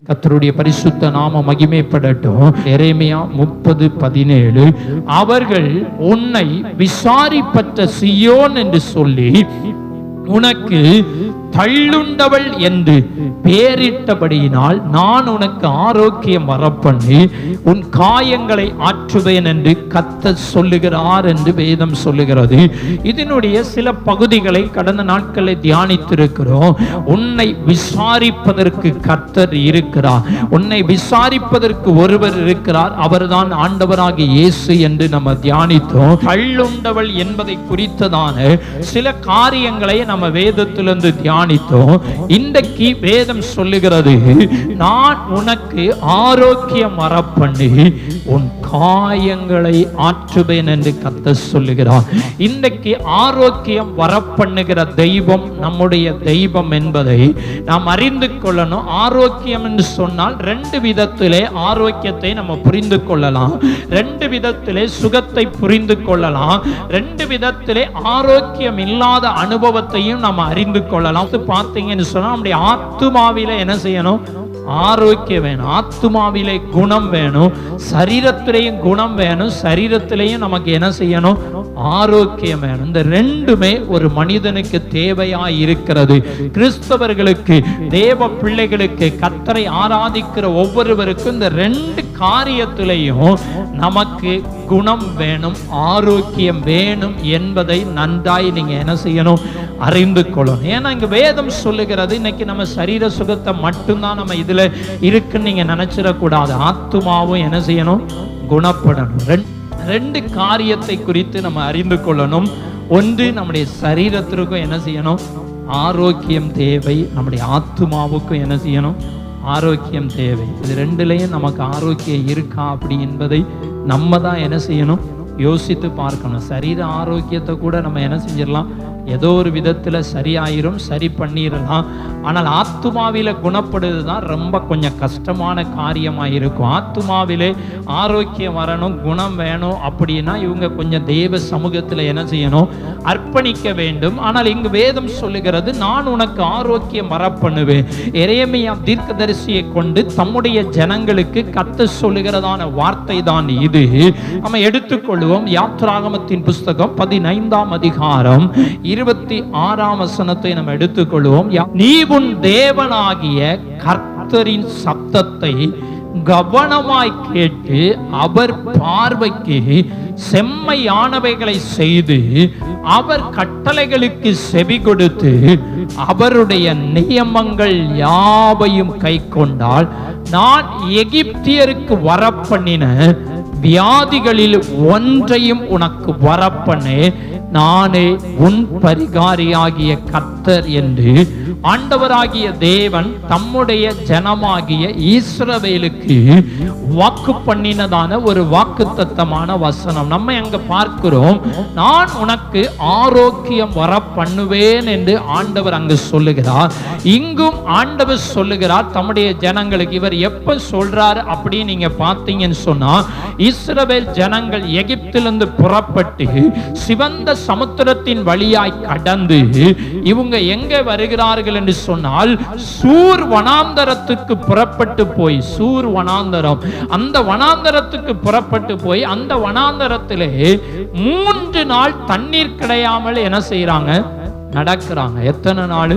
கர்த்தருடைய பரிசுத்த நாம மகிமைப்படட்டும். எரேமியா 30:17 அவர்கள் உன்னை விசாரிப்பற்ற சீயோன் என்று சொல்லி உனக்கு தள்ளுண்டவள் என்று பேரிட்டபடியினால் நான் உனக்கு ஆரோக்கியம் வரப்பண்ணி உன் காயங்களை ஆற்றுவேன் என்று கர்த்தர் சொல்லுகிறார் என்று வேதம் சொல்லுகிறது. இதனுடைய சில பகுதிகளை கடந்த நாட்களை தியானித்திருக்கிறோம். உன்னை விசாரிப்பதற்கு கர்த்தர் இருக்கிறார். உன்னை விசாரிப்பதற்கு ஒருவர் இருக்கிறார். அவர்தான் ஆண்டவராகிய இயேசு என்று நம்ம தியானித்தோம். தள்ளுண்டவள் என்பதை குறித்ததான சில காரியங்களை நம்ம வேதத்திலிருந்து தியானித்தோம். இன்றைக்கு வேதம் சொல்லுகிறது, நான் உனக்கு ஆரோக்கியம் வரப்பண்ணி உன் காயங்களை ஆற்றுவேன் என்று கர்த்தர் சொல்லுகிறார். இன்றைக்கு ஆரோக்கியம் வரப்பண்ணுகிற தெய்வம் நம்முடைய தெய்வம் என்பதை நாம் அறிந்து கொள்ளணும். ஆரோக்கியம் என்று சொன்னால் ரெண்டு விதத்திலே ஆரோக்கியத்தை நம்ம புரிந்து கொள்ளலாம். ரெண்டு விதத்திலே சுகத்தை புரிந்து கொள்ளலாம். ரெண்டு விதத்திலே ஆரோக்கியம் இல்லாத அனுபவத்தையும் நம்ம அறிந்து கொள்ளலாம். பார்த்தீங்கன்னு சொன்னா நம்முடைய ஆத்துமாவில என்ன செய்யணும்? ஆரோக்கியம் வேணும். ஆத்துமாவிலே குணம் வேணும். சரீரத்திலேயும் குணம் வேணும். சரீரத்திலேயும் நமக்கு என்ன செய்யணும்? ஆரோக்கியம் வேணும். இந்த ரெண்டுமே ஒரு மனிதனுக்கு தேவையாய் இருக்கிறது. கிறிஸ்தவர்களுக்கு, தேவ பிள்ளைகளுக்கு, கர்த்தரை ஆராதிக்கிற ஒவ்வொருவருக்கும் இந்த ரெண்டு காரியத்திலேயும் நமக்கு குணம் வேணும், ஆரோக்கியம் வேணும் என்பதை நன்றாய் நீங்க என்ன செய்யணும்? அறிந்து கொள்ளணும். ஏன்னா இங்க வேதம் சொல்லுகிறது, இன்னைக்கு நம்ம சரீர சுகத்தை மட்டும்தான் நம்ம இதுல இருக்குன்னு நீங்க நினைச்சிடக்கூடாது. ஆத்துமாவும் என்ன செய்யணும்? குணப்படணும். ரெண்டு காரியத்தை குறித்து நம்ம அறிந்து கொள்ளணும். ஒன்று, நம்முடைய சரீரத்திற்கும் என்ன செய்யணும்? ஆரோக்கியம் தேவை. நம்முடைய ஆத்துமாவுக்கும் என்ன செய்யணும்? ஆரோக்கியம் தேவை. இது ரெண்டுலையும் நமக்கு ஆரோக்கியம் இருக்கா அப்படி என்பதை நம்ம தான் என்ன செய்யணும்? யோசித்து பார்க்கணும். சரீர ஆரோக்கியத்தை கூட நம்ம என்ன செஞ்சிடலாம்? ஏதோ ஒரு விதத்துல சரியாயிரும், சரி பண்ணிடலாம். ஆனால் ஆத்துமாவில குணப்படுவது தான் ரொம்ப கொஞ்சம் கஷ்டமான காரியமா இருக்கும். ஆத்துமாவிலே ஆரோக்கியம் வரணும், குணம் வேணும் அப்படின்னா இவங்க கொஞ்சம் தேவ சமூகத்துல என்ன செய்யணும்? அர்ப்பணிக்க வேண்டும். ஆனால் இங்கு வேதம் சொல்லுகிறது, நான் உனக்கு ஆரோக்கியம் வரப்பண்ணுவேன். எரேமியா தீர்க்கதரிசியை கொண்டு தம்முடைய ஜனங்களுக்கு கர்த்தர் சொல்லுகிறதான வார்த்தை தான் இது. நம்ம எடுத்துக்கொள்வோம். யாத்ராகமத்தின் புஸ்தகம் 15ஆம் அதிகாரம் 26ஆம் வசனத்தை நம்ம எடுத்துக்கொள்வோம். நீ உன் தேவனாகிய கர்த்தரின் சத்தத்தை கவனமாய் கேட்டு அவர் பார்வைக்கு செம்மையானவைகளை செய்து அவர் கட்டளைகளுக்கு செவி கொடுத்து அவருடைய நியமங்கள் யாவையும் கை கொண்டால் நான் எகிப்தியருக்கு வரப்பண்ணின வியாதிகளில் ஒன்றையும் உனக்கு வரப்பண்ணே நானே உன் பரிகாரியாகிய கர்த்தர் என்று ஆண்டவராகிய தேவன் தம்முடைய ஜனமாகிய இஸ்ரவேலுக்கு வாக்கு பண்ணினதான ஒரு வாக்குத்தத்தமான வசனம் நம்ம அங்க பார்க்கிறோம். நான் உனக்கு ஆரோக்கியம் வர பண்ணுவேன் என்று ஆண்டவர் அங்கு சொல்லுகிறார். இங்கும் ஆண்டவர் சொல்லுகிறார் தம்முடைய ஜனங்களுக்கு. இவர் எப்ப சொல்றாரு அப்படி நீங்க பார்த்தீங்கன்னு சொன்னா, இஸ்ரவேல் ஜனங்கள் எகிப்திலிருந்து புறப்பட்டு சிவந்த சமுத்திரத்தின் வழியாய் கடந்து இவங்க எங்க வருகிறார்கள் என்று சொன்னால், சூர் வனாந்தரத்துக்கு புறப்பட்டு போய், சூர் வனாந்தரம், அந்த வனாந்தரத்துக்கு புறப்பட்டு போய் அந்த வனாந்தரத்திலே 3 நாள் தண்ணீர் கிடையாமல் என்ன செய்யறாங்க? நடக்கிறாங்க. எத்தனை நாள்?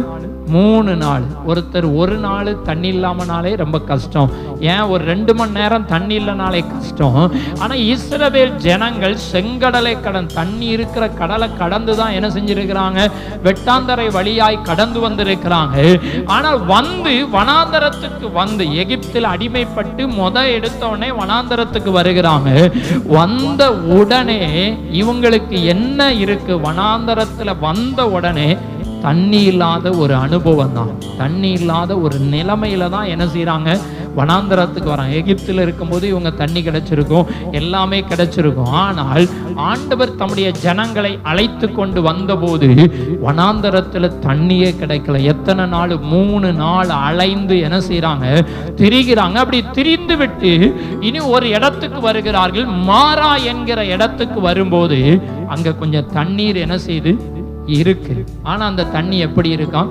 3 நாள். ஒருத்தர் ஒரு நாள் தண்ணி இல்லாமனாலே ரொம்ப கஷ்டம். ஏன் ஒரு 2 மணி நேரம் தண்ணி இல்லைனாலே கஷ்டம். ஆனா இஸ்ரவேல் ஜனங்கள் செங்கடலை தண்ணி இருக்கிற கடலை கடந்துதான் என்ன செஞ்சிருக்கிறாங்க? வெட்டாந்தரை வழியாய் கடந்து வந்திருக்கிறாங்க. ஆனால் வந்து வனாந்தரத்துக்கு வந்து எகிப்தில் அடிமைப்பட்டு எடுத்த உடனே வனாந்தரத்துக்கு வருகிறாங்க. வந்த உடனே இவங்களுக்கு என்ன இருக்கு? வனாந்தரத்துல வந்த உடனே தண்ணி இல்லாத ஒரு அனுபவம் தான். தண்ணி இல்லாத ஒரு நிலைமையில தான் என்ன செய்யறாங்க? வனாந்தரத்துக்கு வராங்க. எகிப்தில் இருக்கும்போது இவங்க தண்ணி கிடைச்சிருக்கும், எல்லாமே கிடைச்சிருக்கும். ஆனால் ஆண்டவர் தம்முடைய ஜனங்களை அழைத்து கொண்டு வந்தபோது வனாந்தரத்துல தண்ணியே கிடைக்கல. எத்தனை நாள்? 3 நாள் அலைந்து என்ன செய்யறாங்க? திரிகிறாங்க. அப்படி திரிந்து விட்டு இனி ஒரு இடத்துக்கு வருகிறார்கள். மாரா என்கிற இடத்துக்கு வரும்போது அங்க கொஞ்சம் தண்ணீர் என்ன செய்து இருக்கு. ஆனா அந்த தண்ணி எப்படி இருக்கான்?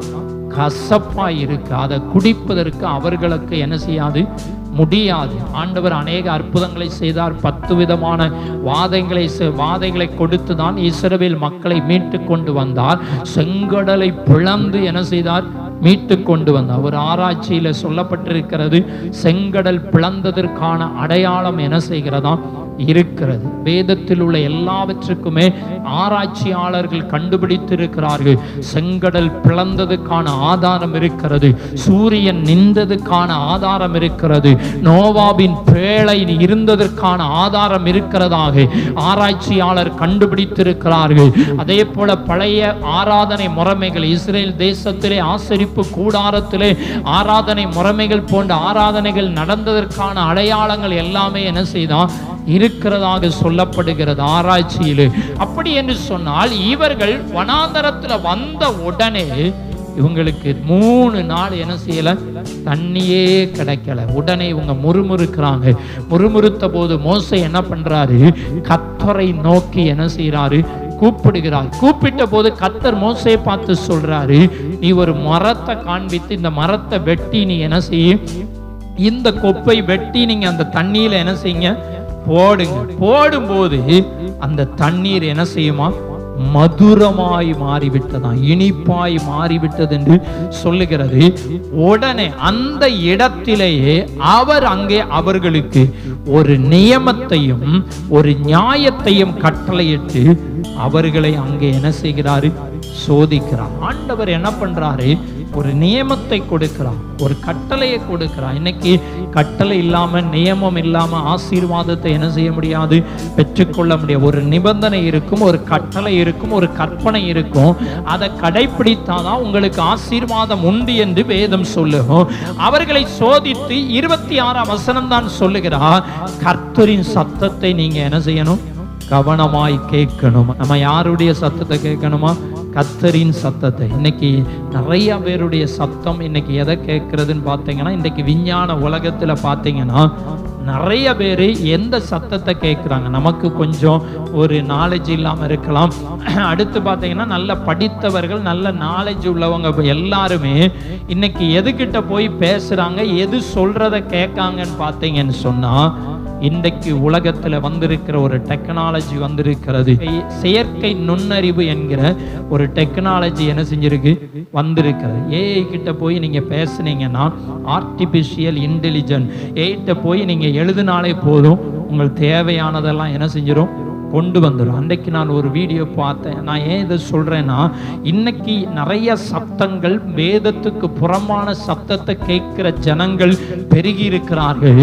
கசப்பா இருக்கு. அதை குடிப்பதற்கு அவர்களுக்கு என்ன செய்யாது, முடியாது. ஆண்டவர் அநேக அற்புதங்களை செய்தார். 10 விதமான வாதைகளை கொடுத்து தான் இஸ்ரவேல் மக்களை மீட்டு கொண்டு வந்தார். செங்கடலை பிளந்து என்ன செய்தார், மீட்டு கொண்டு வந்தார். ஒரு ஆராய்ச்சியில சொல்லப்பட்டிருக்கிறது, செங்கடல் பிளந்ததற்கான அடையாளம் என்ன செய்கிறதா இருக்கிறது. வேதத்தில் உள்ள எல்லாவற்றுக்குமே ஆராய்ச்சியாளர்கள் கண்டுபிடித்திருக்கிறார்கள். செங்கடல் பிளந்ததுக்கான ஆதாரம் இருக்கிறது, சூரியன் நின்றதுக்கான ஆதாரம் இருக்கிறது, நோவாவின் பேழை இருந்ததற்கான ஆதாரம் இருக்கிறதாக ஆராய்ச்சியாளர் கண்டுபிடித்திருக்கிறார்கள். அதே போல பழைய ஆராதனை முறைமைகள், இஸ்ரேல் தேசத்திலே ஆசரிப்பு கூடாரத்திலே ஆராதனை முறைமைகள் போன்ற ஆராதனைகள் நடந்ததற்கான அடையாளங்கள் எல்லாமே என்ன செய்தான் இருக்கிறதாக சொல்லப்படுகிறது ஆராய்ச்சியிலே. அப்படி என்று சொன்னால் இவர்கள் வனாந்தரத்தில் வந்த உடனே இவங்களுக்கு 3 நாள் என்ன செய்யல, தண்ணியே கிடைக்கல. உடனே இவங்க முறுமுறுக்கிறாங்க. முறுமுறுத்த போது மோசே என்ன பண்றாரு, கர்த்தரை நோக்கி என்ன செய்யறாரு, கூப்பிடுகிறார். கூப்பிட்ட போது கர்த்தர் மோசே பார்த்து சொல்றாரு, நீ ஒரு மரத்தை காண்பித்து இந்த மரத்தை வெட்டி நீ என்ன செய்ய, இந்த கொப்பை வெட்டி நீங்க அந்த தண்ணியில என்ன செய்யுங்க, போடுங்க. போடும்போது அந்த தண்ணீர் என்ன செய்யுமா, மதுரமாய் மாறிவிட்டதா, இனிப்பாய் மாறிவிட்டது என்று சொல்லுகிறது. உடனே அந்த இடத்திலேயே அவர் அங்கே அவர்களுக்கு ஒரு நியமத்தையும் ஒரு நியாயத்தையும் கட்டளையிட்டு அவர்களை அங்கே என்ன செய்கிறாரு, சோதிக்கிறார். ஆண்டவர் என்ன பண்றாரு, ஒரு நியமத்தை கொடுக்கிறார், ஒரு கட்டளையை கொடுக்கிறார். இன்னைக்கு கட்டளை இல்லாம, நியமம் இல்லாம ஆசீர்வாதத்தை என்ன செய்ய முடியாது, பெற்றுக்கொள்ள முடியாது. ஒரு நிபந்தனை இருக்கும், ஒரு கட்டளை இருக்கும், ஒரு கற்பனை இருக்கும். அதை கடைபிடித்தாதான் உங்களுக்கு ஆசீர்வாதம் உண்டு என்று வேதம் சொல்லுவோம். அவர்களை சோதித்து 26ஆம் வசனம் தான் சொல்லுகிறார், கர்த்தரின் சத்தத்தை நீங்க என்ன செய்யணும், கவனமாய் கேட்கணும். நம்ம யாருடைய சத்தத்தை கேட்கணுமா, கர்த்தரின் சத்தத்தை. இன்னைக்கு நிறைய பேருடைய சத்தம் இன்னைக்கு எதை கேட்கறதுன்னு பார்த்தீங்கன்னா, இன்னைக்கு விஞ்ஞான உலகத்துல பார்த்தீங்கன்னா நிறைய பேர் எந்த சத்தத்தை கேட்குறாங்க, நமக்கு கொஞ்சம் ஒரு நாலேஜ் இல்லாமல் இருக்கலாம். அடுத்து பார்த்தீங்கன்னா நல்ல படித்தவர்கள், நல்ல நாலேஜ் உள்ளவங்க எல்லாருமே இன்னைக்கு எதுக்கிட்ட போய் பேசுறாங்க, எது சொல்றத கேட்காங்கன்னு பார்த்தீங்கன்னு சொன்னா, இன்றைக்கு உலகத்துல வந்திருக்கிற ஒரு டெக்னாலஜி வந்திருக்கிறது. செயற்கை நுண்ணறிவு என்கிற ஒரு டெக்னாலஜி என்ன செஞ்சிருக்கு, வந்திருக்கிறது. ஏஐ கிட்ட போய் நீங்க பேசுனீங்கன்னா, ஆர்டிபிஷியல் இன்டெலிஜென்ட் ஏஐட்ட போய் நீங்க எழுதினாலே போதும், உங்களுக்கு தேவையானதெல்லாம் என்ன செஞ்சிடும், கொண்டு வந்துடும். அன்றைக்கு நான் ஒரு வீடியோ பார்த்தேன். நான் ஏன் இதை சொல்றேன்னா, இன்னைக்கு நிறைய சத்தங்கள், வேதத்துக்கு புறமான சத்தத்தை கேட்கிற ஜனங்கள் பெருகி இருக்கிறார்கள்.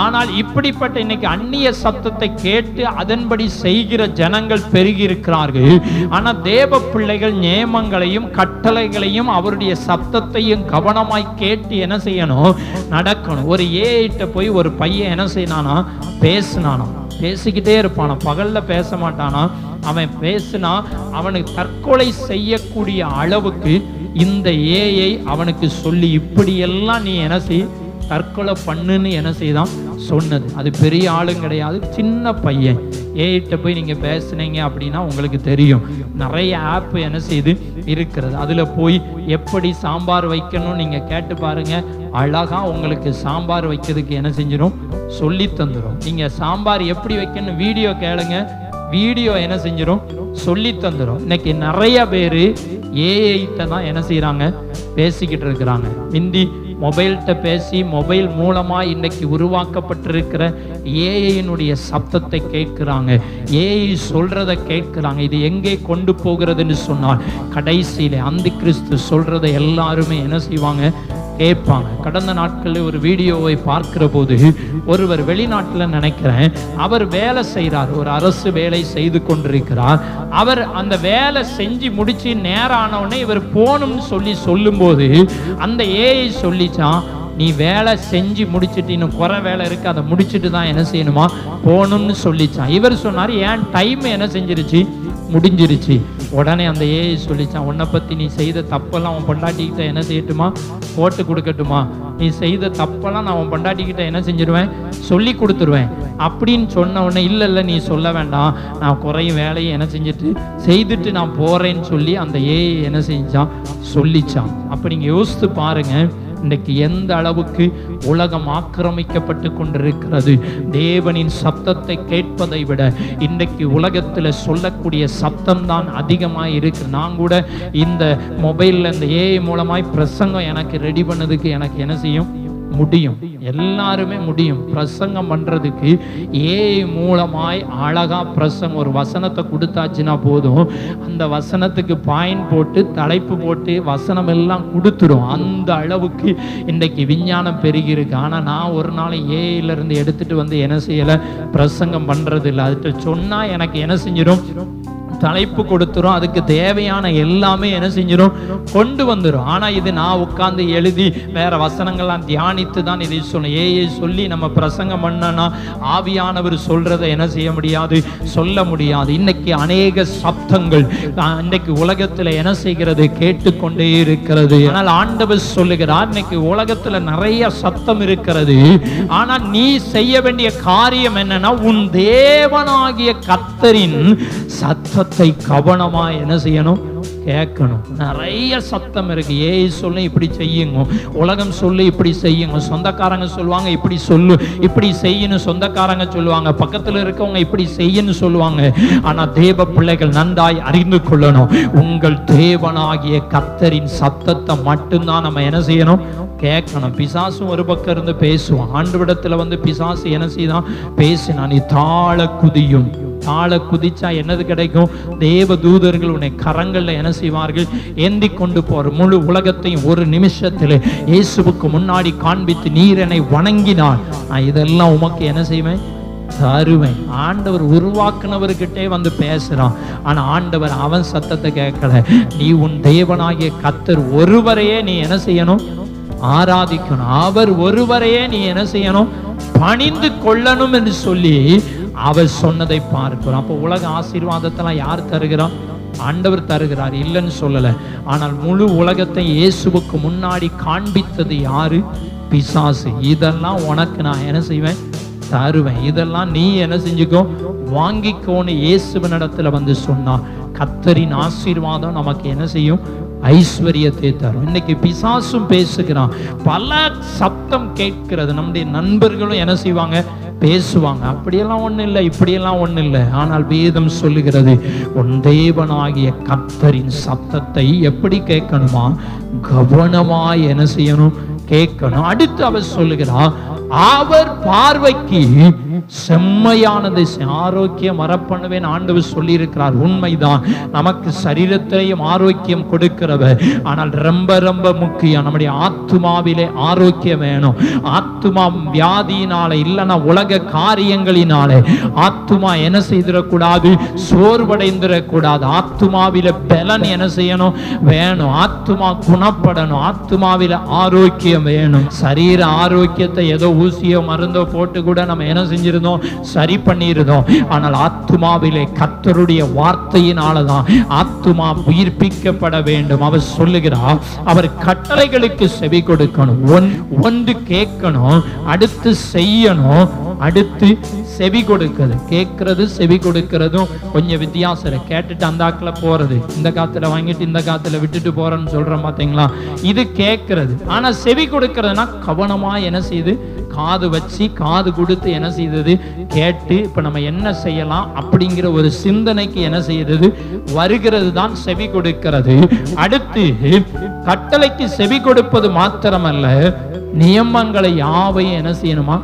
ஆனால் இப்படிப்பட்ட இன்னைக்கு அந்நிய சத்தத்தை கேட்டு அதன்படி செய்கிற ஜனங்கள் பெருகி இருக்கிறார்கள். ஆனால் தேவ பிள்ளைகள் நியமங்களையும் கட்டளைகளையும் அவருடைய சத்தத்தையும் கவனமாய் கேட்டு என்ன செய்யணும், நடக்கணும். ஒரு ஏஐட்ட போய் ஒரு பையன் என்ன செய்யனானா, பேசினானா, பேசிக்கிட்டே இருப்பானா, பகல்ல பேச மாட்டானா. அவன் பேசினா அவனுக்கு தற்கொலை செய்யக்கூடிய அளவுக்கு இந்த ஏஐ அவனுக்கு சொல்லி, இப்படியெல்லாம் நீ என்ன செய், தற்கொலை பண்ணுன்னு என்ன செய்தான் சொன்னது. அது பெரிய ஆளும் கிடையாது, சின்ன பையன். ஏஐட்ட போய் நீங்க பேசுனீங்க அப்படின்னா உங்களுக்கு தெரியும், நிறைய ஆப் என்ன செய்து இருக்கிறது. அதுல போய் எப்படி சாம்பார் வைக்கணும் நீங்க கேட்டு பாருங்க, அழகா உங்களுக்கு சாம்பார் வைக்கிறதுக்கு என்ன செஞ்சிடும், சொல்லி தந்துடும். நீங்க சாம்பார் எப்படி வைக்கணும் வீடியோ கேளுங்க, வீடியோ என்ன செஞ்சிடும், சொல்லி தந்துடும். இன்னைக்கு நிறைய பேரு ஏஐட்ட தான் என்ன செய்யறாங்க, பேசிக்கிட்டு இருக்கிறாங்க. முந்தி மொபைல்கிட்ட பேசி, மொபைல் மூலமா இன்னைக்கு உருவாக்கப்பட்டிருக்கிற ஏஐயினுடைய சத்தத்தை கேட்கிறாங்க, ஏஐ சொல்றதை கேட்கிறாங்க. இது எங்கே கொண்டு போகிறதுன்னு சொன்னால், கடைசியில அந்தி கிறிஸ்து சொல்றதை எல்லாருமே என்ன செய்வாங்க, கேட்பாங்க. கடந்த நாட்களில் ஒரு வீடியோவை பார்க்கிற போது ஒருவர் வெளிநாட்டில் நினைக்கிறேன், அவர் வேலை செய்கிறார், ஒரு அரசு வேலை செய்து கொண்டிருக்கிறார். அவர் அந்த வேலை செஞ்சு முடிச்சு நேரம் ஆனவுடனே இவர் போகணும்னு சொல்லும்போது அந்த ஏஐ சொல்லிச்சான், நீ வேலை செஞ்சு முடிச்சுட்டு இன்னும் குறை வேலை இருக்கு, அதை முடிச்சுட்டு தான் என்ன செய்யணுமா போகணும்னு சொல்லிச்சான். இவர் சொன்னார், ஏன் டைம் என்ன செஞ்சிருச்சு, முடிஞ்சிருச்சு. உடனே அந்த ஏஐ சொல்லிச்சான், உன்னை பத்தி நீ செய்த தப்பெல்லாம் உன் பொண்டாட்டிக்கிட்ட என்ன செய்யட்டுமா, போட்டு கொடுக்கட்டுமா, நீ செய்த தப்பெல்லாம் நான் உன் பொண்டாட்டிக்கிட்ட என்ன செஞ்சிருவேன், சொல்லி கொடுத்துருவேன் அப்படின்னு சொன்ன உடனே, இல்லை நீ சொல்ல வேண்டாம், நான் குறையும் வேலையை என்ன செஞ்சுட்டு செய்துட்டு நான் போறேன்னு சொல்லி அந்த ஏஐ என்ன செஞ்சான், சொல்லிச்சான். அப்ப நீங்க யோசித்து பாருங்க, இன்றைக்கு எந்த அளவுக்கு உலகம் ஆக்கிரமிக்கப்பட்டு கொண்டிருக்கிறது. தேவனின் சத்தத்தை கேட்பதை விட இன்றைக்கு உலகத்தில் சொல்லக்கூடிய சத்தம் தான் அதிகமாக இருக்கு. நான் கூட இந்த மொபைலில் இந்த ஏஐ மூலமாய் பிரசங்கம் எனக்கு ரெடி பண்ணதுக்கு எனக்கு என்ன செய்யும் முடியும், எல்லாருமே முடியும். பிரசங்கம் பண்றதுக்கு ஏஐ மூலமாய் அழகா பிரசங்கம், ஒரு வசனத்தை கொடுத்தாச்சுன்னா போதும், அந்த வசனத்துக்கு பாயிண்ட் போட்டு தலைப்பு போட்டு வசனம் எல்லாம் கொடுத்துடும். அந்த அளவுக்கு இன்றைக்கு விஞ்ஞானம் பெருகி இருக்கு. ஆனா நான் ஒரு நாள் ஏஐல இருந்து எடுத்துட்டு வந்து என்ன செய்யல, பிரசங்கம் பண்றது இல்லை. அதுக்கு சொன்னா எனக்கு என்ன செஞ்சிடும், தலைப்பு கொடுத்துரும், அதுக்கு தேவையான எல்லாமே என்ன செஞ்சிடும், கொண்டு வந்துடும். ஆனா இது நான் உட்கார்ந்து எழுதி வேற வசனங்கள்லாம் தியானித்து தான் இதை ஏஐ சொல்லி நம்ம பிரசங்கம் பண்ணனா ஆவியானவர் சொல்றதை என்ன செய்ய முடியாது, சொல்ல முடியாது. இன்னைக்கு அநேக சப்தங்கள் இன்னைக்கு உலகத்துல என்ன செய்கிறது, கேட்டுக்கொண்டே இருக்கிறது. ஆனால் ஆண்டவர் சொல்லுகிறார், இன்னைக்கு உலகத்துல நிறைய சத்தம் இருக்கிறது, ஆனா நீ செய்ய வேண்டிய காரியம் என்னன்னா, உன் தேவனாகிய கர்த்தரின் சத்தத்தை கவனமா என்ன செய்யணும், கேட்கணும். நிறைய சத்தம் இருக்கு. ஏய் சொல்லு இப்படி செய்யுங்க, உலகம் சொல்லு இப்படி செய்யுங்க, சொந்தக்காரங்க சொல்லுவாங்க இப்படி சொல்லு இப்படி செய்யணும், சொந்தக்காரங்க சொல்லுவாங்க, பக்கத்துல இருக்கவங்க இப்படி செய்யணும் சொல்லுவாங்க. ஆனா தேவ பிள்ளைகள் நன்றாய் அறிந்து கொள்ளணும், உங்கள் தேவனாகிய கர்த்தரின் சத்தத்தை மட்டும்தான் நம்ம என்ன செய்யணும், கேட்கணும். பிசாசும் ஒரு பக்கம் இருந்து பேசுவான். ஆண்டவரிடத்துல வந்து பிசாசு என்ன செய்தான், பேசினா நீ தாழ குதியும். தாழ குதிச்சா என்னது கிடைக்கும், தேவ தூதர்கள் உன்னை கரங்கள்ல என்ன செய்வார்கள், ஏந்தி கொண்டு போற முழு உலகத்தையும் ஒரு நிமிஷத்துல இயேசுவுக்கு முன்னாடி காண்பித்து, நீர் என்னை வணங்கினார், நான் இதெல்லாம் உமக்கு என்ன செய்வேன், தருவேன். ஆண்டவர் உருவாக்குனவர்கிட்டே வந்து பேசுறான். ஆனா ஆண்டவர் அவன் சத்தத்தை கேட்கல. நீ உன் தேவனாகிய கர்த்தர் ஒருவரையே நீ என்ன செய்யணும், ஆராதிக்கணும். அவர் ஒருவரையே நீ என்ன செய்யணும், பணிந்து கொள்ளணும் என்று சொல்லி அவர் சொன்னதை பார்க்கிறோம். அப்போ உலக ஆசீர்வாதத்தெல்லாம் யார் தருகிறார், ஆண்டவர் தருகிறார், இல்லைன்னு சொல்லல. ஆனால் முழு உலகத்தை இயேசுவுக்கு முன்னாடி காண்பித்தது யாரு, பிசாசு. இதெல்லாம் உனக்கு நான் என்ன செய்வேன், தருவேன், இதெல்லாம் நீ என்ன செஞ்சுக்கோ, வாங்கிக்கோன்னு இயேசுவினிடத்துல வந்து சொன்னா, கர்த்தரின் ஆசீர்வாதம் நமக்கு என்ன செய்யும், ஐஸ்வர்யத்தை தரும். இன்னைக்கு பிசாசும் பேசுகிறான், பல சத்தம் கேட்கிறது. நம்முடைய நண்பர்களும் என்ன செய்வாங்க, பேசுவாங்க. அப்படியெல்லாம் ஒண்ணு இல்லை, இப்படியெல்லாம் ஒண்ணு இல்லை. ஆனால் வேதம் சொல்லுகிறது, உன் தேவனாகிய கர்த்தரின் சத்தத்தை எப்படி கேட்கணுமா, கவனமாய் என்ன செய்யணும், கேட்கணும். அடுத்து அவர் சொல்லுகிறார், அவர் பார்வைக்கு செம்மையானதை ஆரோக்கியம் வரப்பண்ணுவேன் ஆண்டவர் சொல்லி இருக்கிறார். உண்மைதான், நமக்கு சரீரத்திலையும் ஆரோக்கியம் கொடுக்கிறவர். ஆனால் ரொம்ப ரொம்ப முக்கியம், நம்முடைய ஆத்துமாவிலே ஆரோக்கியம் வேணும். ஆத்துமா வியாதியினாலே இல்லைன்னா உலக காரியங்களினாலே ஆத்துமா என்ன செய்திடக்கூடாது, சோர்வடைந்திடக்கூடாது. ஆத்துமாவில பலன் என்ன செய்யணும், வேணும். ஆத்துமா குணப்படணும், ஆத்துமாவில ஆரோக்கியம் வேணும். சரீர ஆரோக்கியத்தை ஏதோ ஊசியோ மருந்தோ போட்டு கூட நம்ம என்ன செஞ்சிருந்தோம், சரி பண்ணியிருந்தோம். ஆனால் ஆத்துமாவிலே கர்த்தருடைய வார்த்தையினாலதான் ஆத்துமா உயிர்ப்பிக்கப்பட வேண்டும். அவர் சொல்லுகிறார், அவர் கட்டளைகளுக்கு செவி கொடுக்கணும். ஒன்று கேட்கணும், அடுத்து செய்யணும், அடுத்து செவி கொடுக்கிறது. கேட்கறது செவி கொடுக்கிறதும் கொஞ்சம் வித்தியாசம். கேட்டுட்டு அந்த காத்துல போறது, இந்த காத்துல வாங்கிட்டு இந்த காத்துல விட்டுட்டு போறேன்னு சொல்றோம் பாத்தீங்களா, இது கேட்கறது. ஆனா செவி கொடுக்கிறதுனா கவனமா என்ன செய்யுது, காது வச்சு காது கொடுத்து என்ன செய்தது, கேட்டு இப்ப நம்ம என்ன செய்யலாம் அப்படிங்கிற ஒரு சிந்தனைக்கு என்ன செய்தது, வருகிறது தான் செவி கொடுக்கிறது. அடுத்து கட்டளைக்கு செவி கொடுப்பது மாத்திரமல்ல, நியமங்களை யாவையும் என்ன செய்யணுமா,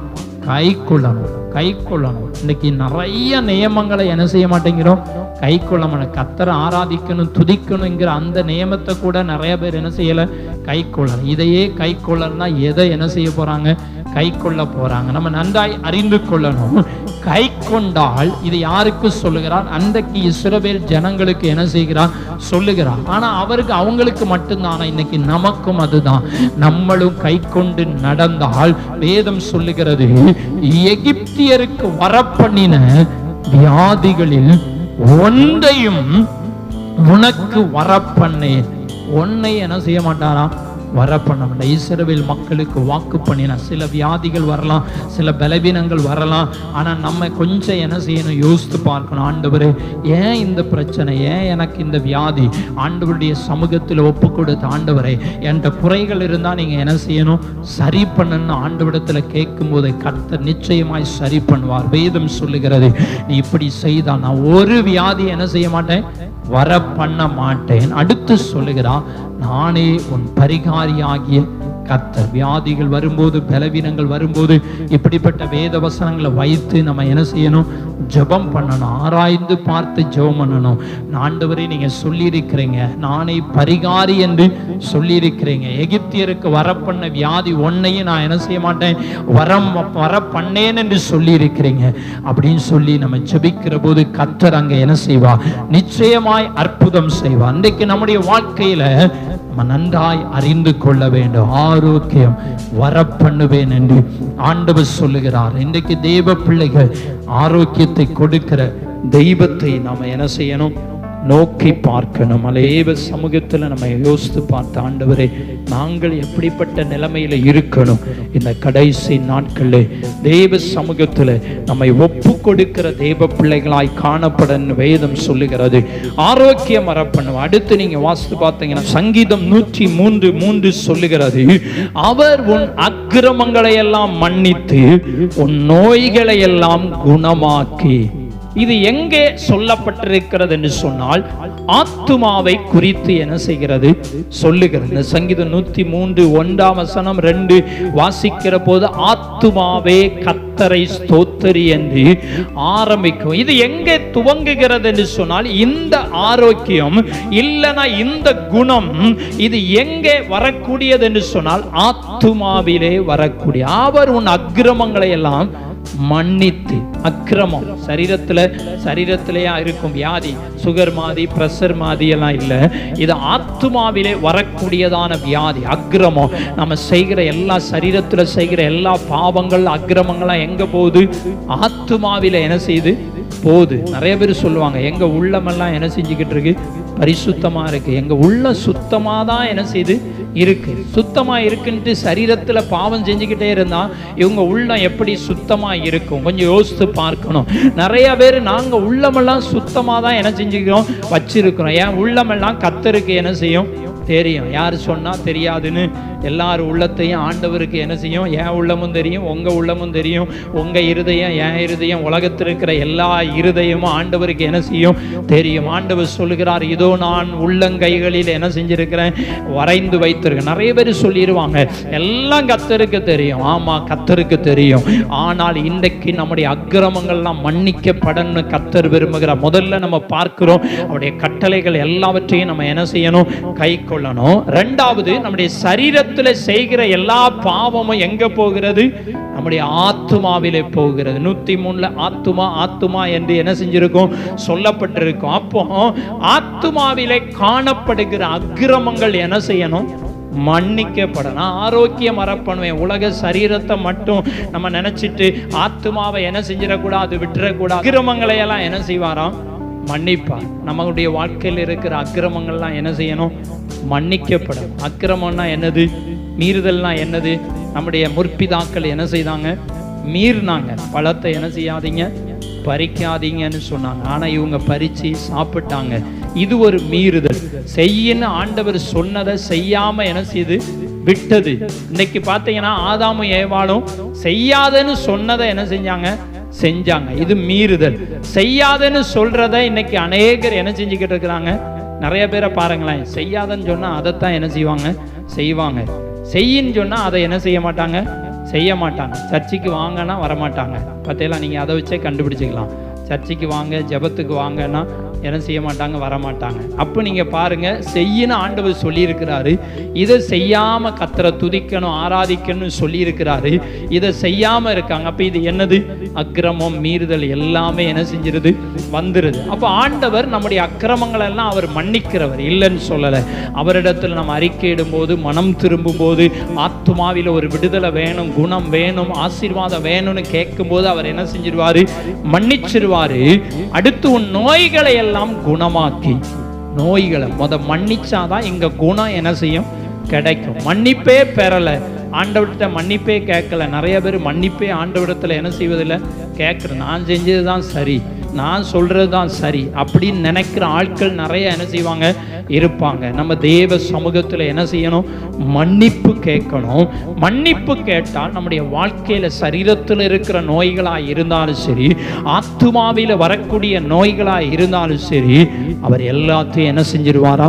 கை கொள்ளணும். கை கொள்ளணும். இன்னைக்கு நிறைய நியமங்களை என்ன செய்ய மாட்டேங்கிறோம், கை கொள்ள மாட்டோம். கர்த்தரை ஆராதிக்கணும், துதிக்கணுங்கிற அந்த நியமத்தை கூட நிறைய பேர் என்ன செய்யல, கை கொள்ளணும். இதையே கை கொள்ளணும்னா எதை என்ன செய்ய போறாங்க, கை கொள்ள போறாங்க. நம்ம நன்றாய் அறிந்து கொள்ளணும். கை கொண்டால் இது யாருக்கு சொல்லுகிறார், அன்றைக்கு இஸ்ரவேல் ஜனங்களுக்கு என்ன செய்கிறார், சொல்லுகிறார். ஆனா அவருக்கு அவங்களுக்கு மட்டும்தானா, இன்னைக்கு நமக்கும் அதுதான். நம்மளும் கை கொண்டு நடந்தால் வேதம் சொல்லுகிறது, எகிப்தியருக்கு வரப்பண்ணின வியாதிகளில் ஒன்றையும் உனக்கு வரப்பண்ணேன். உன்னை என்ன செய்ய மாட்டாரா? வரப்பண்ண மாட்டார். இஸ்ரவேல் மக்களுக்கு வாக்கு பண்ணினா சில வியாதிகள் வரலாம், சில பலவீனங்கள் வரலாம். ஆனா நம்ம கொஞ்சம் என்ன செய்யணும்? யோசித்து பார்க்கணும். ஆண்டவரே, ஏன் இந்த பிரச்சனை, ஏன் எனக்கு இந்த வியாதி? ஆண்டவருடைய சமூகத்தில் ஒப்பு கொடுத்து, ஆண்டவரே என்ற குறைகள் இருந்தா நீங்க என்ன செய்யணும்? சரி பண்ணணும்னு ஆண்டவரிடத்துல கேட்கும் போது கர்த்தர் நிச்சயமாய் சரி பண்ணுவார். வேதம் சொல்லுகிறது, நீ இப்படி செய்தா நான் ஒரு வியாதி என்ன செய்ய மாட்டேன்? வர பண்ண மாட்டேன். அடுத்து சொல்லுகிறான், நானே உன் பரிகாரியாகிய கர்த்தர். வியாதிகள் வரும்போது, பலவீனங்கள் வரும்போது இப்படிப்பட்ட வேத வசனங்களை வைத்து நம்ம என்ன செய்யணும்? ஜெபம் பண்ணணும். ஆராய்ந்து பார்த்து ஜெபம் பண்ணணும். ஆண்டவரே, நீங்க சொல்லியிருக்கிறீங்க, நானே பரிகாரி என்று சொல்லியிருக்கிறீங்க. எகிப்தியருக்கு வரப்பண்ண வியாதி ஒன்னையும் நான் என்ன செய்ய மாட்டேன்? வர பண்ணேன் என்று சொல்லியிருக்கிறீங்க அப்படின்னு சொல்லி நம்ம ஜெபிக்கிற போது கர்த்தர் அங்க என்ன செய்வா? நிச்சயமாய் அற்புதம் செய்வா. அன்றைக்கு நம்முடைய வாழ்க்கையில நம்ம நன்றாய் அறிந்து கொள்ள வேண்டும். ஆரோக்கியம் வர பண்ணுவேன் என்று ஆண்டவர் சொல்லுகிறார். இன்றைக்கு தேவ பிள்ளைகள் ஆரோக்கியத்தை கொடுக்கிற தெய்வத்தை நாம என்ன செய்யணும்? நோக்கி பார்க்கணும். தேவ சமூகத்துல நம்ம யோசித்து பார்த்து, ஆண்டவரே நாங்கள் எப்படிப்பட்ட நிலைமையில இருக்கணும் இந்த கடைசி நாட்களில் தேவ சமூகத்துல நம்மை ஒப்பு கொடுக்கிற தேவ பிள்ளைகளாய் காணப்பட வேதம் சொல்லுகிறது. ஆரோக்கியம் வரப்பண்ணும். அடுத்து நீங்க வாசித்து பார்த்தீங்கன்னா சங்கீதம் 103:3 சொல்லுகிறது, அவர் உன் அக்கிரமங்களை எல்லாம் மன்னித்து உன் நோய்களை எல்லாம் குணமாக்கி. இது எங்கே சொல்லப்பட்டிருக்கிறது என்று சொன்னால், ஆத்துமாவை குறித்து என்ன செய்கிறது? சொல்லுகிறது. சங்கீதம் 103:1 வாசிக்கிற போது, ஆத்துமாவே கர்த்தரை ஸ்தோத்திரி என்று ஆரம்பிக்கும். இது எங்கே துவங்குகிறது என்று சொன்னால், இந்த ஆரோக்கியம் இல்லைனா இந்த குணம் இது எங்கே வரக்கூடியது என்று சொன்னால், ஆத்துமாவிலே வரக்கூடிய. அவர் உன் அக்கிரமங்களை எல்லாம் மன்னித்து. அக்கிரமம் சரீரத்திலேயா இருக்கும் வியாதி, சுகர் மாதிரி, பிரஷர் மாதிரி எல்லாம் இல்லை. இது ஆத்துமாவிலே வரக்கூடியதான வியாதி, அக்கிரமம். நம்ம செய்கிற எல்லா சரீரத்துல செய்கிற எல்லா பாவங்கள், அக்கிரமங்கள்லாம் எங்க போகுது? ஆத்துமாவில என்ன செய்யுது? போகுது. நிறைய பேர் சொல்லுவாங்க, எங்க உள்ளமெல்லாம் என்ன செஞ்சுக்கிட்டு இருக்கு? பரிசுத்தமா இருக்கு. எங்க உள்ள சுத்தமா தான் என்ன செய்து இருக்கு. சுத்தமா இருக்குன்ட்டு சரீரத்துல பாவம் செஞ்சுக்கிட்டே இருந்தா இவங்க உள்ளம் எப்படி சுத்தமா இருக்கும்? கொஞ்சம் யோசித்து பார்க்கணும். நிறைய பேர் நாங்க உள்ளமெல்லாம் சுத்தமா தான் என்ன செஞ்சுக்கிறோம்? வச்சிருக்கிறோம். ஏன் உள்ளமெல்லாம் கர்த்தருக்கு என்ன செய்யும்? தெரியும். யார் சொன்னா தெரியாதுன்னு எல்லார் உள்ளத்தையும் ஆண்டவருக்கு என்ன செய்யும்? என் உள்ளமும் தெரியும், உங்க உள்ளமும் தெரியும். உங்க இருதயம், என் இருதயம், உலகத்தில் இருக்கிற எல்லா இருதயமும் ஆண்டவருக்கு என்ன செய்யும்? தெரியும். ஆண்டவர் சொல்லுகிறார், இதோ நான் உள்ளங்கைகளில் என்ன செஞ்சிருக்கிறேன்? வரைந்து வைத்திருக்கேன். நிறைய பேர் சொல்லிடுவாங்க, எல்லாம் கர்த்தருக்கு தெரியும். ஆமா, கர்த்தருக்கு தெரியும். ஆனால் இன்றைக்கு நம்முடைய அக்கிரமங்கள்லாம் மன்னிக்கப்படணும்னு கர்த்தர் விரும்புகிறார். முதல்ல நம்ம பார்க்கிறோம், அவருடைய கட்டளைகள் எல்லாவற்றையும் நம்ம என்ன செய்யணும்? கை கொள்ளணும். இரண்டாவது, நம்முடைய சரீரத்தில் செய்கிற எல்லா பாவமும் எங்க போகிறது? நம்முடைய ஆத்துமாவிலே போகிறது. 103 ஆத்துமா என்று என்ன செஞ்சிருக்கும்? சொல்லப்பட்டிருக்கும். அப்போ ஆத்துமாவிலே காணப்படுகிற அக்கிரமங்கள் என்ன செய்யணும்? மன்னிக்கப்படணும். ஆரோக்கியம் வரப்பண்ணுவேன். உலக சரீரத்தை மட்டும் நம்ம நினைச்சிட்டு ஆத்துமாவை என்ன செஞ்சிடக்கூடாது? விட்டுறக்கூடாது. அக்கிரமங்களை எல்லாம் என்ன செய்வாராம்? மன்னிப்பார். நம்மளுடைய வாழ்க்கையில் இருக்கிற அக்கிரமங்கள்லாம் என்ன செய்யணும்? மன்னிக்கப்படும். அக்கிரமம்னா என்னது? மீறுதல்னா என்னது? நம்முடைய முற்பிதாக்கள் என்ன செய்தாங்க? மீறினாங்க. பழத்தை என்ன செய்யாதீங்க? பறிக்காதீங்கன்னு சொன்னாங்க. ஆனா இவங்க பறிச்சு சாப்பிட்டாங்க. இது ஒரு மீறுதல். செய்யன்னு ஆண்டவர் சொன்னதை செய்யாம என்ன செய்து விட்டது. இன்னைக்கு பாத்தீங்கன்னா ஆதாமும் ஏவாளும் செய்யாதன்னு சொன்னதை என்ன செஞ்சாங்க. இது மீறுதல். செய்யாதன்னு சொல்றத இன்னைக்கு அநேகர் என்ன செஞ்சுக்கிட்டு இருக்கிறாங்க? நிறைய பேரை பாருங்களேன், செய்யாதன்னு சொன்னா அதைத்தான் என்ன செய்வாங்க. செய்யின்னு சொன்னா அதை என்ன செய்ய மாட்டாங்க. சர்ச்சுக்கு வாங்கன்னா வரமாட்டாங்க. பார்த்தீங்களா? நீங்க அதை வச்சே கண்டுபிடிச்சிக்கலாம். சர்ச்சுக்கு வாங்க, ஜெபத்துக்கு வாங்கன்னா என்ன செய்ய மாட்டாங்க? வரமாட்டாங்க. அப்போ நீங்க பாருங்க, செய்யணும் ஆண்டவர் சொல்லி இருக்கிறாரு. இதை செய்யாம கர்த்தரை துதிக்கணும், ஆராதிக்கணும்னு சொல்லி இருக்கிறாரு. இதை செய்யாம இருக்காங்க. அப்ப இது என்னது? அக்கிரமம், மீறுதல் எல்லாமே என்ன செஞ்சிருது? வந்துருது. அப்ப ஆண்டவர் நம்முடைய அக்கிரமங்கள் எல்லாம் அவர் மன்னிக்கிறவர், இல்லைன்னு சொல்லலை. அவரிடத்தில் நம்ம அறிக்கையிடும் போது, மனம் திரும்பும் போது, ஆத்துமாவில ஒரு விடுதலை வேணும், குணம் வேணும், ஆசீர்வாதம் வேணும்னு கேட்கும் போது அவர் என்ன செஞ்சிருவாரு? மன்னிச்சிருவாரு. அடுத்து உன் நோய்களை எல்லாம் குணமாக்கி. நோய்களை மன்னிச்சாதான் எங்க குணம் என்ன செய்யும், கிடைக்கும். மன்னிப்பே பெறலை, ஆண்டவர்கிட்ட மன்னிப்பே கேட்கல. நிறைய பேர் மன்னிப்பே ஆண்டவரிடத்துல என்ன செய்வதில்லை, கேட்குறேன். நான் செஞ்சது தான் சரி, நான் சொல்றது தான் சரி அப்படின்னு நினைக்கிற ஆட்கள் நிறைய என்ன செய்வாங்க, இருப்பாங்க. நம்ம தேவ சமூகத்தில் என்ன செய்யணும், மன்னிப்பு கேட்கணும். மன்னிப்பு கேட்டால் நம்முடைய வாழ்க்கையில சரீரத்தில் இருக்கிற நோய்களாக இருந்தாலும் சரி, ஆத்துமாவில வரக்கூடிய நோய்களாக இருந்தாலும் சரி, அவர் எல்லாத்தையும் என்ன செஞ்சிருவாரா,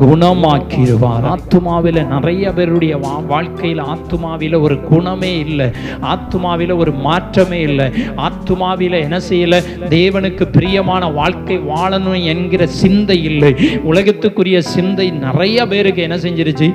குணமாக்கிடுவார். ஆத்துமாவில நிறைய பேருடைய வாழ்க்கையில் ஆத்துமாவில ஒரு குணமே இல்லை, ஆத்துமாவில ஒரு மாற்றமே இல்லை, ஆத்துமாவில என்ன செய்யல, தேவனுக்கு பிரியமான வாழ்க்கை வாழணும் என்கிற சிந்தை இல்லை. உலகத்துக்குரிய சிந்தை நிறைய பேருக்கு என்ன செஞ்சிருச்சு,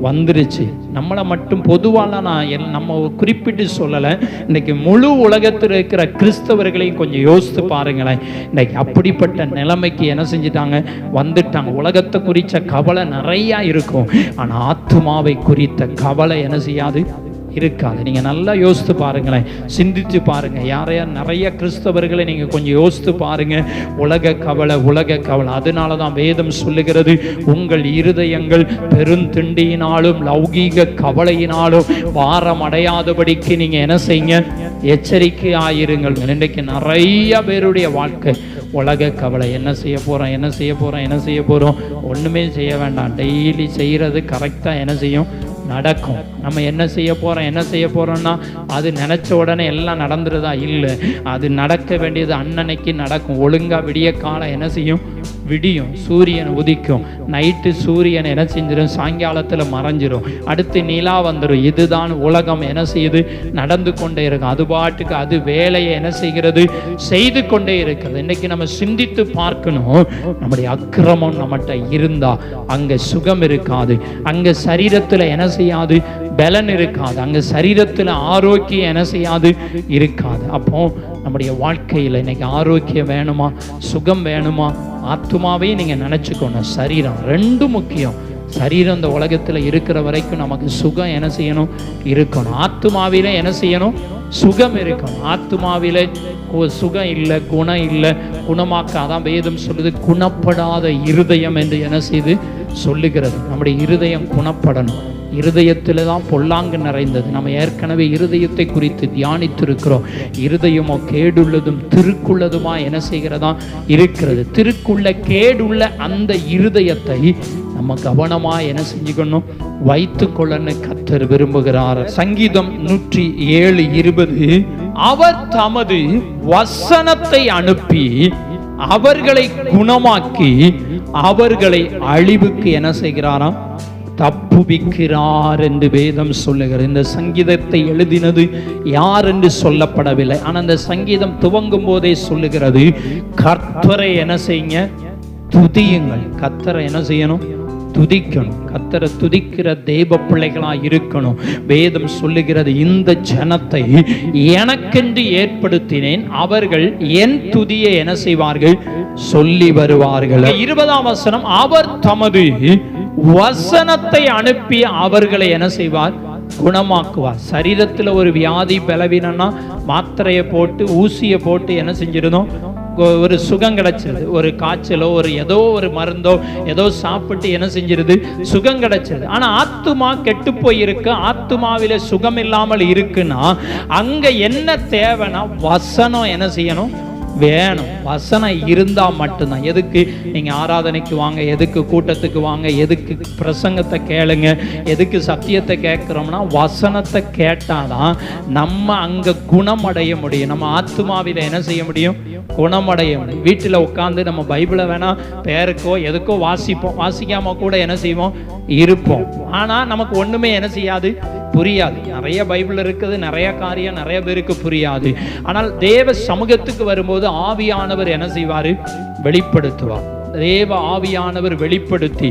வந்துருச்சு. நம்மளை மட்டும் பொதுவாக நான் நம்ம குறிப்பிட்டு சொல்லலை, இன்னைக்கு முழு உலகத்தில் இருக்கிற கிறிஸ்தவர்களையும் கொஞ்சம் யோசித்து பாருங்களேன். இன்னைக்கு அப்படிப்பட்ட நிலைமைக்கு என்ன செஞ்சிட்டாங்க, வந்துட்டாங்க. உலகத்தை குறித்த கவலை நிறையா இருக்கும், ஆனால் ஆத்துமாவை குறித்த கவலை என்ன செய்யாது, இருக்காது. நீங்க நல்லா யோசித்து பாருங்களேன், சிந்திச்சு பாருங்க. யாரையா நிறைய கிறிஸ்தவர்களை நீங்க கொஞ்சம் யோசித்து பாருங்க. உலக கவலை. அதனாலதான் வேதம் சொல்லுகிறது, உங்கள் இருதயங்கள் பெருந்திண்டியினாலும் லௌகீக கவலையினாலும் பாரம் அடையாதபடிக்கு நீங்க என்ன செய்யுங்க, எச்சரிக்கை ஆயிருங்கள். இன்றைக்கு நிறைய பேருடைய வாழ்க்கை உலக கவலை. என்ன செய்ய போறோம், ஒண்ணுமே செய்ய வேண்டாம். டெய்லி செய்யறது கரெக்டா என்ன செய்யும், நடக்கும். நம்ம என்ன செய்ய போறோம்னா அது நினைச்ச உடனே எல்லாம் நடந்துருதா, இல்லை. அது நடக்க வேண்டியது அன்னன்னைக்கு நடக்கும். ஒழுங்கா விடிய காலம் என்ன செய்யும், விடியும், சூரியன் உதிக்கும். நைட்டு சூரியன் என்ன செஞ்சிடும், சாயங்காலத்தில் மறைஞ்சிரும். அடுத்து நிலா வந்துடும். இதுதான் உலகம் என்ன செய்யுது, நடந்து கொண்டே இருக்கும். அது பாட்டுக்கு அது வேலையை என்ன செய்கிறது, செய்து கொண்டே இருக்கிறது. இன்னைக்கு நம்ம சிந்தித்து பார்க்கணும், நம்முடைய அக்கிரமம் நம்மகிட்ட இருந்தா அங்க சுகம் இருக்காது, அங்க சரீரத்தில் என்ன செய்யாது, பலன் இருக்காது, அங்க சரீரத்தில் ஆரோக்கியம் என்ன செய்யாது, இருக்காது. அப்போ நம்முடைய வாழ்க்கையில் இன்னைக்கு ஆரோக்கியம் வேணுமா, சுகம் வேணுமா, ஆத்துமாவே நீங்க நினைச்சுக்கணும். சரீரம் ரெண்டும் முக்கியம். சரீரம் இந்த உலகத்துல இருக்கிற வரைக்கும் நமக்கு சுகம் என்ன செய்யணும், இருக்கணும். ஆத்துமாவில என்ன செய்யணும், சுகம் இருக்கணும். ஆத்துமாவில சுகம் இல்லை, குணம் இல்லை, குணமாக்காதான் வேதம் சொல்லுது, குணப்படாத இருதயம் என்று என்ன செய்து சொல்லுகிறது. நம்முடைய இருதயம் குணப்படணும். இருதயத்தில் தான் பொல்லாங்கு நிறைந்தது. நம்ம ஏற்கனவே இருதயத்தை குறித்து தியானித்திருக்கிறோம். இருதயமோ கேடுள்ளதும் திருக்குள்ளதுமா என்ன செய்கிறதா இருக்கிறது. திருக்குள்ள கேடுள்ள அந்த இருதயத்தை நம்ம கவனமா என்ன செஞ்சுக்கணும், வைத்து கொள்ளன்னு கர்த்தர் விரும்புகிறார். சங்கீதம் 107:20, அவர் தமது வசனத்தை அனுப்பி அவர்களை குணமாக்கி அவர்களை அழிவுக்கு என்ன செய்கிறாராம், தப்புவிக்கிறார் என்று வேதம் சொல்லுகிறது. இந்த சங்கீதத்தை எழுதினது யார் என்று சொல்லப்படவில்லை. ஆனால் இந்த சங்கீதம் துவங்கும் போதே சொல்லுகிறது, கர்த்தரை என்ன செய்யுங்க, துதியுங்கள். கர்த்தரை என்ன செய்யணும், துதிக்கணும். கர்த்தரை துதிக்கிற தேவ பிள்ளைகளா இருக்கணும். வேதம் சொல்லுகிறது, இந்த ஜனத்தை எனக்கென்று ஏற்படுத்தினேன், அவர்கள் என் துதியை என்ன செய்வார்கள், சொல்லி வருவார்கள். 20ஆம் வசனம், அவர் தமது வசனத்தை அனுப்பி அவர்களை என்ன செய்வார், குணமாக்குவார். சரீரத்தில் ஒரு வியாதி பலவீனம்னா மாத்திரையை போட்டு ஊசியை போட்டு என்ன செஞ்சிருந்தோம், ஒரு சுகம் கிடைச்சிருது. ஒரு காய்ச்சலோ ஒரு ஏதோ ஒரு மருந்தோ ஏதோ சாப்பிட்டு என்ன செஞ்சிருது, சுகம் கிடைச்சிருது. ஆனா ஆத்துமா கெட்டு போயிருக்கு, ஆத்துமாவில சுகம் இல்லாமல் இருக்குன்னா அங்க என்ன தேவைன்னா வசனம் என்ன செய்யணும், வேணும். வசனம் இருந்தா மட்டும்தான். எதுக்கு நீங்க ஆராதனைக்கு வாங்க, எதுக்கு கூட்டத்துக்கு வாங்க, எதுக்கு பிரசங்கத்தை கேளுங்க, எதுக்கு சத்தியத்தை கேட்கிறோம்னா வசனத்தை கேட்டாதான் நம்ம அங்க குணமடைய முடியும். நம்ம ஆத்துமாவில என்ன செய்ய முடியும், குணமடைய முடியும். வீட்டில் உட்காந்து நம்ம பைபிளை வேணா பேருக்கோ எதுக்கோ வாசிப்போம், வாசிக்காம கூட என்ன செய்வோம், இருப்போம். ஆனா நமக்கு ஒண்ணுமே என்ன செய்யாது, புரியாது. நிறைய பைபிள் இருக்குது, நிறைய காரியம் நிறைய பேருக்கு புரியாது. ஆனால் தேவ சமூகத்துக்கு வரும்போது ஆவியானவர் என்ன செய்வாரு, வெளிப்படுத்துவார். தேவ ஆவியானவர் வெளிப்படுத்தி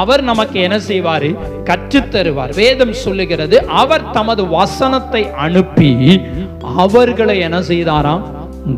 அவர் நமக்கு என்ன செய்வாரு, கற்றுத்தருவார். வேதம் சொல்லுகிறது, அவர் தமது வசனத்தை அனுப்பி அவர்களை என்ன செய்தாராம்,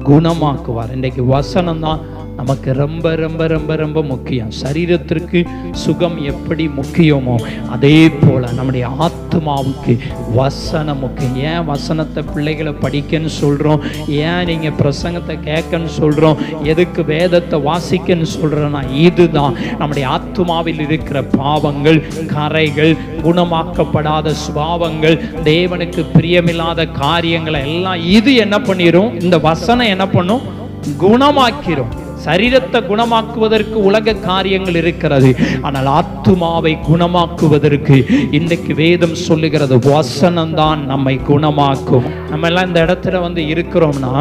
குணமாக்குவார். இன்றைக்கு வசனம் தான் நமக்கு ரொம்ப ரொம்ப ரொம்ப ரொம்ப முக்கியம். சரீரத்திற்கு சுகம் எப்படி முக்கியமோ அதே போல நம்முடைய ஆத்மாவுக்கு வசனம் முக்கியம். ஏன் வசனத்தை பிள்ளைகளை படிக்கன்னு சொல்றோம்? ஏன் நீங்க பிரசங்கத்தை கேட்கன்னு சொல்றோம்? எதுக்கு வேதத்தை வாசிக்கன்னு சொல்றோம்னா, இதுதான் நம்முடைய ஆத்மாவில் இருக்கிற பாவங்கள், கரைகள், குணமாக்கப்படாத சுபாவங்கள், தேவனுக்கு பிரியமில்லாத காரியங்களை எல்லாம் இது என்ன பண்ணிரும்? இந்த வசனம் என்ன பண்ணும்? குணமாக்கிறோம். சரீரத்தை குணமாக்குவதற்கு உலக காரியங்கள் இருக்கிறது, ஆனால் ஆத்துமாவை குணமாக்குவதற்கு இன்றைக்கு வேதம் சொல்லுகிறது வசனம் தான் நம்மை குணமாக்கும். நம்ம எல்லாம் இந்த இடத்துல வந்து இருக்கிறோம்னா,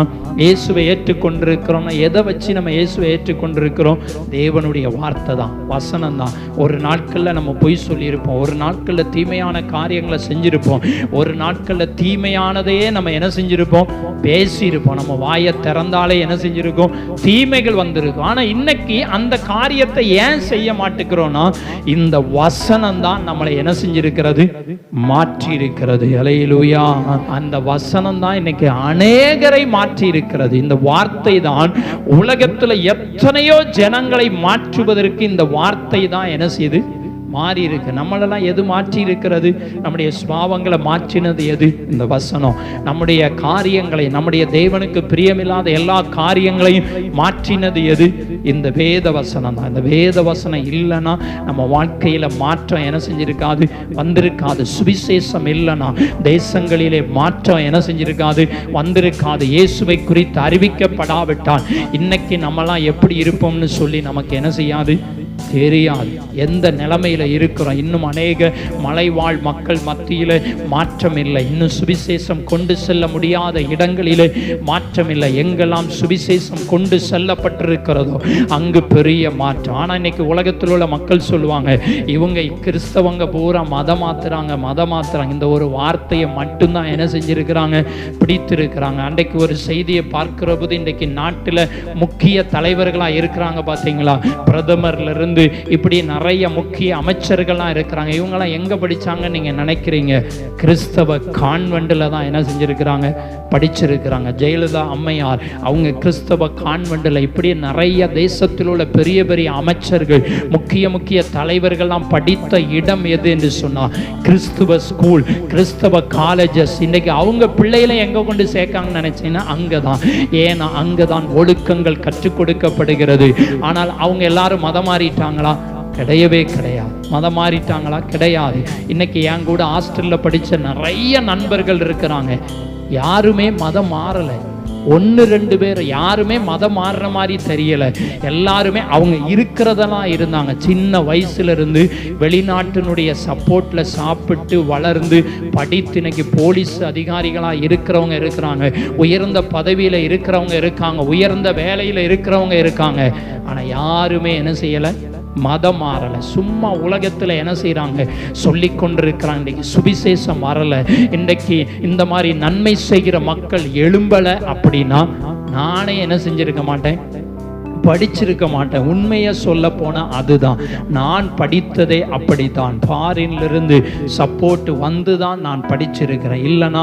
இயேசுவை ஏற்றுக்கொண்டிருக்கிறோம்னா, எதை வச்சு நம்ம இயேசுவை ஏற்றுக்கொண்டிருக்கிறோம்? தேவனுடைய வார்த்தை தான், வசனம் தான். ஒரு நாட்களில் நம்ம பொய் சொல்லியிருப்போம், ஒரு நாட்களில் தீமையான காரியங்களை செஞ்சிருப்போம், ஒரு நாட்களில் தீமையானதையே நம்ம என்ன செஞ்சிருப்போம்? பேசியிருப்போம். நம்ம வாயை திறந்தாலே என்ன செஞ்சிருக்கோம்? தீமைகள் வந்திருக்கும். ஆனா இன்னைக்கு அந்த காரியத்தை ஏன் செய்ய மாட்டேங்கிறோம்னா, இந்த வசனம் தான் நம்மளை என்ன செஞ்சிருக்கிறது? மாற்றி இருக்கிறது. அல்லேலூயா. அந்த வசனம் தான் இன்னைக்கு அநேகரை மாற்றி இருக்கிறது. இந்த வார்த்தை தான் உலகத்துல எத்தனையோ ஜனங்களை மாற்றுவதற்கு இந்த வார்த்தை தான் என்ன செய்யுது? மாறி இருக்கு. நம்மளெல்லாம் எது மாற்றி இருக்கிறது? நம்முடைய சுபாவங்களை மாற்றினது எது? இந்த வசனம். நம்முடைய காரியங்களை, நம்முடைய தேவனுக்கு பிரியமில்லாத எல்லா காரியங்களையும் மாற்றினது எது? இந்த வேத வசனம் தான். இந்த வேத வசனம் இல்லைன்னா நம்ம வாழ்க்கையில மாற்றம் என்ன செஞ்சிருக்காது? வந்திருக்காது. சுவிசேஷம் இல்லைன்னா தேசங்களிலே மாற்றம் என்ன செஞ்சிருக்காது? வந்திருக்காது. இயேசுவை குறித்து அறிவிக்கப்படாவிட்டால் இன்னைக்கு நம்மலாம் எப்படி இருப்போம்னு சொல்லி நமக்கு என்ன செய்யாது? தெரியாது. எந்த நிலைமையில இருக்கிறோம்? இன்னும் அநேக மலைவாழ் மக்கள் மத்தியில மாற்றம் இல்லை. இன்னும் சுவிசேஷம் கொண்டு செல்ல முடியாத இடங்களிலே மாற்றம் இல்லை. எங்கெல்லாம் சுவிசேஷம் கொண்டு செல்லப்பட்டிருக்கிறதோ அங்கு பெரிய மாற்றம். ஆனா இன்னைக்கு உலகத்தில் உள்ள மக்கள் சொல்லுவாங்க, இவங்க கிறிஸ்தவங்க பூரா மதம் மாத்துறாங்க. இந்த ஒரு வார்த்தையை மட்டும்தான் என்ன செஞ்சிருக்கிறாங்க? பிடித்திருக்கிறாங்க. அன்றைக்கு ஒரு செய்தியை பார்க்கிற போது, இன்றைக்கு நாட்டில் முக்கிய தலைவர்களா இருக்கிறாங்க பார்த்தீங்களா? பிரதமர்ல இருந்து இப்படி நிறைய முக்கிய அமைச்சர்கள்லாம் இருக்கிறாங்க. இவங்கெல்லாம் எங்க படிச்சாங்கன்னு நீங்க நினைக்கிறீங்க? கிறிஸ்தவ கான்வென்ட்ல தான் என்ன செஞ்சிருக்கிறாங்க? படிச்சிருக்கிறாங்க. ஜெயலலிதா அம்மையார் அவங்க கிறிஸ்தவ கான்வென்ட்ல. இப்படி நிறைய தேசத்தில் உள்ள பெரிய பெரிய அமைச்சர்கள், முக்கிய தலைவர்கள்லாம் படித்த இடம் எது என்று சொன்னா கிறிஸ்தவ ஸ்கூல், கிறிஸ்தவ காலேஜஸ். இன்னைக்கு அவங்க பிள்ளைகளை எங்க கொண்டு சேர்க்காங்கன்னு நினைச்சீங்கன்னா அங்கதான். ஏன்னா அங்கதான் ஒழுக்கங்கள் கற்றுக் கொடுக்கப்படுகிறது. ஆனால் அவங்க எல்லாரும் மதம் மாறிட்டாங்களா? கிடையவே கிடையாது. மதம் மாறிட்டாங்களா? கிடையாது. இன்னைக்கு என் கூட ஹாஸ்டல்ல படிச்ச நிறைய நண்பர்கள் இருக்கிறாங்க. யாருமே மதம் மாறலை. 1-2 பேர் யாருமே மதம் மாறுற மாதிரி தெரியல. எல்லாருமே அவங்க இருக்கிறதெல்லாம் இருந்தாங்க. சின்ன வயசுல இருந்து வெளிநாட்டினுடைய சப்போர்ட்ல சாப்பிட்டு வளர்ந்து படித்து இன்னைக்கு போலீஸ் அதிகாரிகளா இருக்கிறவங்க இருக்கிறாங்க, உயர்ந்த பதவியில இருக்கிறவங்க இருக்காங்க, உயர்ந்த வேலையில இருக்கிறவங்க இருக்காங்க. ஆனா யாருமே என்ன செய்யல? மதம் மாறல. சும்மா உலகத்துல என்ன செய்யறாங்க? சொல்லி கொண்டிருக்கிறாங்க. இன்னைக்கு சுவிசேஷம் வரல. இன்றைக்கு இந்த மாதிரி நன்மை செய்கிற மக்கள் எழும்பல அப்படின்னா நானே என்ன செஞ்சிருக்க மாட்டேன்? படிச்சிருக்க மாட்டேன். உண்மையை சொல்ல போனா அதுதான். நான் படித்ததே அப்படித்தான். ஃபாரின்லிருந்து சப்போர்ட் வந்து தான் நான் படிச்சிருக்கிறேன். இல்லைன்னா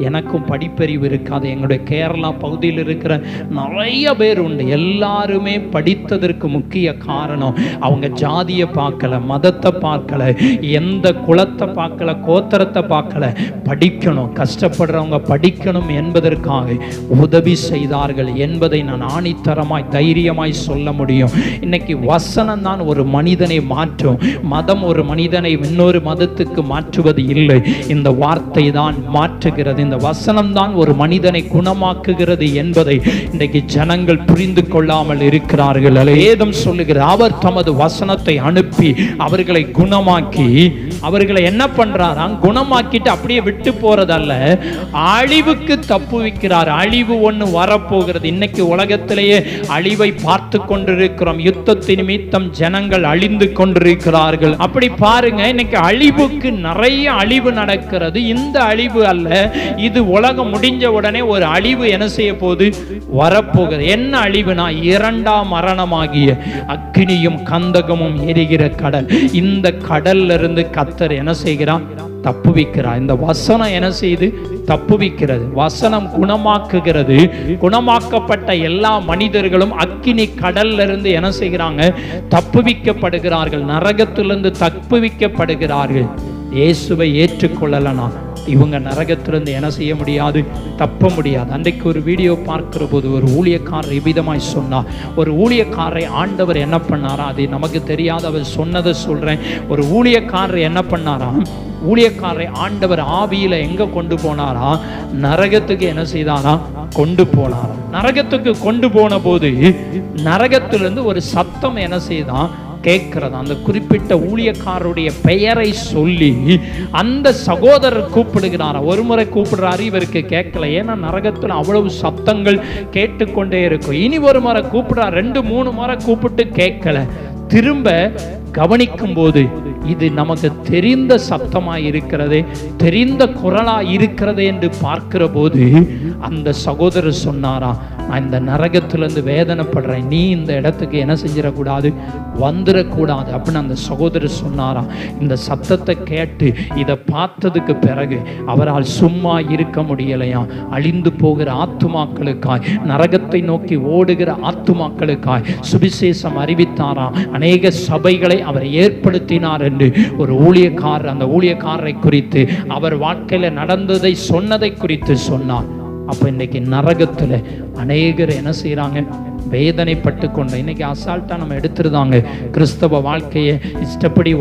எனக்கும் படிப்பறிவு இருக்காது. எங்களுடைய கேரளா பகுதியில் இருக்கிற நிறைய பேர் உண்டு. எல்லாருமே படித்ததற்கு முக்கிய காரணம் அவங்க ஜாதியை பார்க்கல, மதத்தை பார்க்கல, எந்த குலத்தை பார்க்கல, கோத்திரத்தை பார்க்கல. படிக்கணும், கஷ்டப்படுறவங்க படிக்கணும் என்பதற்காக உதவி செய்தார்கள் என்பதை நான் ஆணித்தரமாய் தைரியமாய் சொல்ல முடியும். இன்னைக்கு வசனம் தான் ஒரு மனிதனை மாற்றும். மதம் ஒரு மனிதனை இன்னொரு மதத்துக்கு மாற்றுவது இல்லை. இந்த வார்த்தை தான் மாற்றுகிறது. இந்த வசனம் தான் ஒரு மனிதனை குணமாக்குகிறது என்பதை இன்றைக்கு ஜனங்கள் புரிந்து கொள்ளாமல் இருக்கிறார்கள். வேதம் சொல்லுகிறது, அவர் தமது வசனத்தை அனுப்பி அவர்களை குணமாக்கி, அவர்களை என்ன பண்றாராம்? குணமாக்கிட்டு அப்படியே விட்டு போறதல்ல, அழிவுக்கு தப்புவிக்கிறார். அழிவு ஒண்ணு வரப்போகிறது. இன்னைக்கு உலகத்திலேயே அழிவை பார்த்து கொண்டிருக்கிறோம். யுத்தத்தின் நிமித்தம் ஜனங்கள் அழிந்து கொண்டிருக்கிறார்கள். அப்படி பாருங்க, இன்னைக்கு அழிவுக்கு நிறைய அழிவு நடக்கிறது. இந்த அழிவு அல்ல, இது உலகம் முடிஞ்ச உடனே ஒரு அழிவு என்ன செய்ய போகுது? வரப்போகுது. என்ன அழிவுனா, 2ஆம் மரணமாகிய அக்கினியும் கந்தகமும் எரிகிற கடல். இந்த கடல்ல இருந்து கர்த்தர் என்ன செய்கிறார்? தப்புவிக்கிறார். இந்த வசனம் என்ன செய்து தப்புவிக்கிறது, வசனம் குணமாக்குகிறது. குணமாக்கப்பட்ட எல்லா மனிதர்களும் அக்கினி கடல்ல இருந்து என்ன செய்கிறாங்க, தப்புவிக்கப்படுகிறார்கள், நரகத்திலிருந்து தப்புவிக்கப்படுகிறார்கள். இயேசுவை ஏற்றுக்கொள்ளலனா இவங்க நரகத்திலிருந்து என்ன செய்ய முடியாது, தப்ப முடியாது. அன்றைக்கு ஒரு வீடியோ பார்க்கிற போது ஒரு ஊழியக்காரர் இவ்விதமாய் சொன்னார். ஒரு ஊழியக்காரரை ஆண்டவர் என்ன பண்ணாரா, அது நமக்கு தெரியாது, அவர் சொன்னதை சொல்றேன். ஒரு ஊழியக்காரர் என்ன பண்ணாரா, ஊழியக்காரரை ஆண்டவர் ஆவியில எங்க கொண்டு போனாரா, நரகத்துக்கு என்ன செய்தாரா, கொண்டு போனாரா. நரகத்துக்கு கொண்டு போன போது நரகத்திலிருந்து ஒரு சத்தம் என்ன செய்தான் கேட்கிறது. அந்த குறிப்பிட்ட ஊழியக்காரருடைய பெயரை சொல்லி அந்த சகோதரர் கூப்பிடுகிறார். ஒரு முறை கூப்பிடுறாரு, இவருக்கு கேட்கல, ஏன்னா நரகத்தில் அவ்வளவு சத்தங்கள் கேட்டுக்கொண்டே இருக்கும். இனி ஒரு முறை கூப்பிடுறார், 2-3 முறை கூப்பிட்டு கேட்கல. திரும்ப கவனிக்கும் போது இது நமக்கு தெரிந்த சத்தமாய் இருக்கிறதே, தெரிந்த குரலா இருக்கிறதே என்று பார்க்கிற போது அந்த சகோதரர் சொன்னாரா, நான் இந்த நரகத்திலிருந்து வேதனைப்படுறேன், நீ இந்த இடத்துக்கு என்ன செஞ்சிடக்கூடாது, வந்துடக்கூடாது அப்படின்னு அந்த சகோதரர் சொன்னாரா. இந்த சத்தத்தை கேட்டு இதை பார்த்ததுக்கு பிறகு அவரால் சும்மா இருக்க முடியலையா. அழிந்து போகிற ஆத்துமாக்களுக்காய், நரகத்தை நோக்கி ஓடுகிற ஆத்துமாக்களுக்காய் சுவிசேஷம் அறிவித்தாராம். அநேக சபைகளை அவர் ஏற்படுத்தினார் என்று ஒரு ஊழியக்காரர் அந்த ஊழியக்காரரை குறித்து, அவர் வாழ்க்கையில நடந்ததை சொன்னதை குறித்து சொன்னார். அப்ப இன்னைக்கு நரகத்துல அநேகர் என்ன செய்யறாங்க, வேதனைப்பட்டு கொண்டு இன்னைக்கு அசால்ட்டா நம்ம எடுத்துருதாங்க. கிறிஸ்தவ வாழ்க்கையை இஷ்டப்படி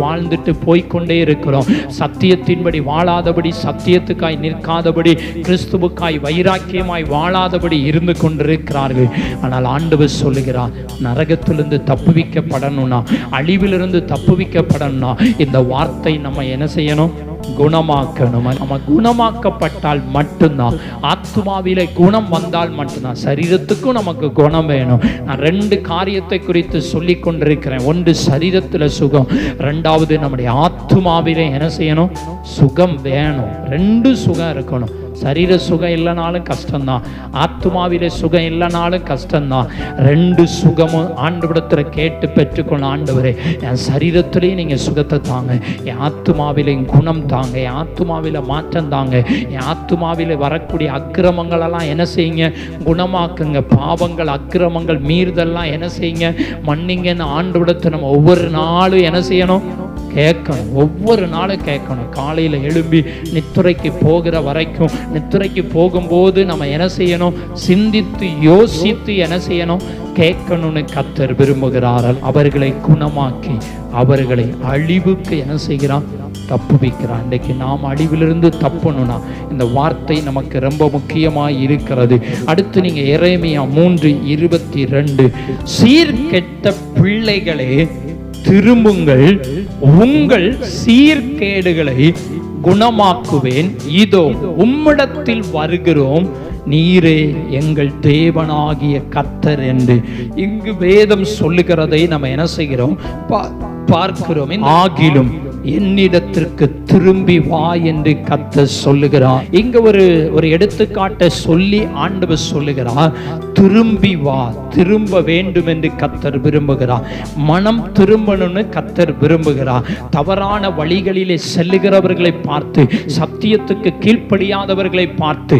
வாழ்ந்துட்டு போய்கொண்டே இருக்கிறோம். சத்தியத்தின்படி வாழாதபடி, சத்தியத்துக்காய் நிற்காதபடி, கிறிஸ்துவுக்காய் வைராக்கியமாய் வாழாதபடி இருந்து கொண்டிருக்கிறார்கள். ஆனால் ஆண்டவர் சொல்லுகிறார், நரகத்திலிருந்து தப்புவிக்கப்படணும்னா, அழிவிலிருந்து தப்புவிக்கப்படணும்னா இந்த வார்த்தை நம்ம என்ன செய்யணும், குணமாக்கணும். நம்ம குணமாக்கப்பட்டால் மட்டும்தான், ஆத்மாவிலே குணம் வந்தால் மட்டும்தான். சரீரத்துக்கும் நமக்கு குணம் வேணும். நான் 2 காரியத்தை குறித்து சொல்லி கொண்டிருக்கிறேன். ஒன்று சரீரத்தில் சுகம், 2வது நம்முடைய ஆத்மாவிலே என்ன செய்யணும், சுகம் வேணும். 2 சுகம் இருக்கணும். சரீர சுகம் இல்லைனாலும் கஷ்டம்தான், ஆத்மாவிலே சுகம் இல்லைனாலும் கஷ்டம்தான். 2 சுகமும் ஆண்டவரிடத்தில் கேட்டு பெற்றுக்கொள்ள, ஆண்டவரே என் சரீரத்திலேயும் நீங்கள் சுகத்தை தாங்க, என் ஆத்மாவிலே குணம் தாங்க, என் ஆத்மாவில மாற்றம் தாங்க, என் ஆத்மாவில வரக்கூடிய அக்கிரமங்களெல்லாம் என்ன செய்யுங்க, குணமாக்குங்க. பாவங்கள், அக்கிரமங்கள், மீறுதெல்லாம் என்ன செய்யுங்க, மன்னிங்கன்னு ஆண்டவரிடத்தில் நம்ம ஒவ்வொரு நாளும் என்ன செய்யணும், கேட்கணும். ஒவ்வொரு நாளும் கேட்கணும். காலையில் எழும்பி நித்துரைக்கு போகிற வரைக்கும், நித்துரைக்கு போகும்போது நம்ம என்ன செய்யணும், சிந்தித்து யோசித்து என்ன செய்யணும், கேட்கணும்னு கர்த்தர் விரும்புகிறார்கள். அவர்களை குணமாக்கி அவர்களை அழிவுக்கு என்ன செய்கிறான், தப்புவிக்கிறான். இன்றைக்கு நாம் அழிவிலிருந்து தப்பணும்னா இந்த வார்த்தை நமக்கு ரொம்ப முக்கியமாக இருக்கிறது. அடுத்து நீங்க எரேமியா 3:22, சீர்கெட்ட பிள்ளைகளே திரும்புங்கள், உங்கள் சீர்கேடுகளை குணமாக்குவேன், இதோ உம்மிடத்தில் வருகிறோம், நீரே எங்கள் தேவனாகிய கர்த்தர் என்று இங்கு வேதம் சொல்லுகிறதை நம்ம என்ன செய்கிறோம், பார்க்கிறோம். ஆகிலும் என்னிடத்திற்கு திரும்பி வா என்று கர்த்தர் சொல்லுகிறார். இங்க ஒரு எடுத்துக்காட்டை சொல்லி ஆண்டவர் சொல்லுகிறார், திரும்பி வா, திரும்ப வேண்டும் என்று கர்த்தர் விரும்புகிறார். மனம் திரும்பணும்னு கர்த்தர் விரும்புகிறார். தவறான வழிகளிலே செல்லுகிறவர்களை பார்த்து, சத்தியத்துக்கு கீழ்ப்படியாதவர்களை பார்த்து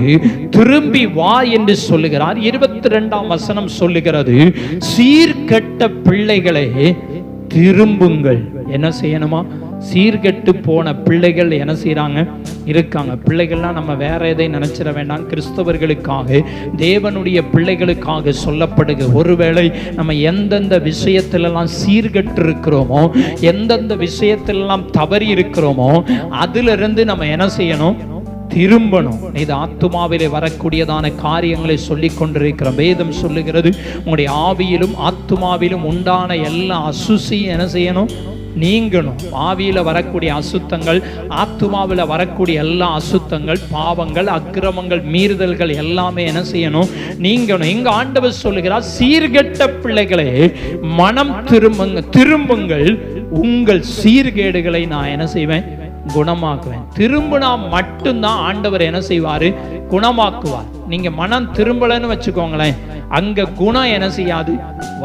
திரும்பி வா என்று சொல்லுகிறார். 22ஆம் வசனம் சொல்லுகிறது, சீர்கெட்ட பிள்ளைகளே திரும்புங்கள். என்ன செய்யணுமா, சீர்கெட்டு போன பிள்ளைகள் என்ன செய்யறாங்க, இருக்காங்க. பிள்ளைகள்லாம் நம்ம வேற எதை நினைச்சிட வேண்டாம், கிறிஸ்தவர்களுக்காக, தேவனுடைய பிள்ளைகளுக்காக சொல்லப்படுது. ஒருவேளை நம்ம எந்தெந்த விஷயத்திலெல்லாம் சீர்கெட்டு இருக்கிறோமோ, எந்தெந்த விஷயத்திலெல்லாம் தவறி இருக்கிறோமோ, அதிலிருந்து நம்ம என்ன செய்யணும், திரும்பணும். இது ஆத்துமாவிலே வரக்கூடியதான காரியங்களை சொல்லி கொண்டிருக்கிறோம். வேதம் சொல்லுகிறது, உங்களுடைய ஆவியிலும் ஆத்துமாவிலும் உண்டான எல்லா அசுசியும் என்ன செய்யணும், நீங்கணும். ஆவியில வரக்கூடிய அசுத்தங்கள், ஆத்துமாவில வரக்கூடிய எல்லா அசுத்தங்கள், பாவங்கள், அக்கிரமங்கள், மீறுதல்கள் எல்லாமே என்ன செய்யணும், நீங்கணும். இங்க ஆண்டவர் சொல்லுகிறார், சீர்கெட்ட பிள்ளைகளே மனம் திரும்புங்கள், உங்கள் சீர்கேடுகளை நான் என்ன செய்வேன், குணமாக்குவேன். திரும்பினா மட்டும்தான் ஆண்டவர் என்ன செய்வாரு, குணமாக்குவார். நீங்க மனம் திரும்பலன்னு வச்சுக்கோங்களேன், அங்க குணம் என்ன செய்யாது,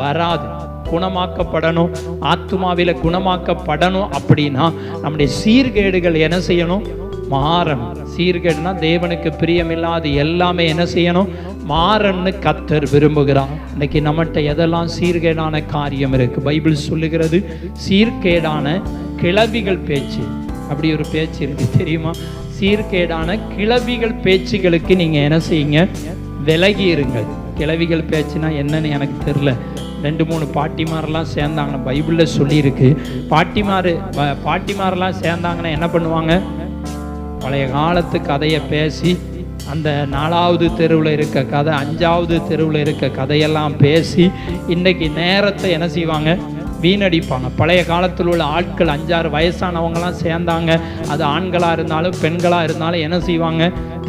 வராது. குணமாக்கப்படணும், ஆத்துமாவில குணமாக்கப்படணும் அப்படின்னா நம்முடைய சீர்கேடுகள் என்ன செய்யணும்? மாறணும். சீர்கேடுனா தேவனுக்கு பிரியமில்லாது எல்லாமே என்ன செய்யணும்? மாறன்னு கர்த்தர் விரும்புகிறார். இன்னைக்கு நம்மகிட்ட எதெல்லாம் சீர்கேடான காரியம் இருக்கு? பைபிள் சொல்லுகிறது சீர்கேடான கிளவிகள் பேச்சு. அப்படி ஒரு பேச்சு இருக்கு தெரியுமா? சீர்கேடான கிளவிகள் பேச்சுகளுக்கு நீங்க என்ன செய்யுங்க? விலகி இருங்கள். கிளவிகள் பேச்சுனா என்னன்னு எனக்கு தெரியல. 2-3 பாட்டிமாரெல்லாம் சேர்ந்தாங்கன்னா பைபிளில் சொல்லியிருக்கு. பாட்டிமாரெல்லாம் சேர்ந்தாங்கன்னா என்ன பண்ணுவாங்க? பழைய காலத்து கதையை பேசி, அந்த 4வது தெருவில் இருக்க கதை, 5வது தெருவில் இருக்க கதையெல்லாம் பேசி இன்றைக்கி நேரத்தை என்ன செய்வாங்க? வீணடிப்பாங்க. பழைய காலத்தில் உள்ள ஆட்கள் 5-6 வயசானவங்களாம் சேர்ந்தாங்க, அது ஆண்களாக இருந்தாலும் பெண்களாக இருந்தாலும் என்ன செய்வாங்க?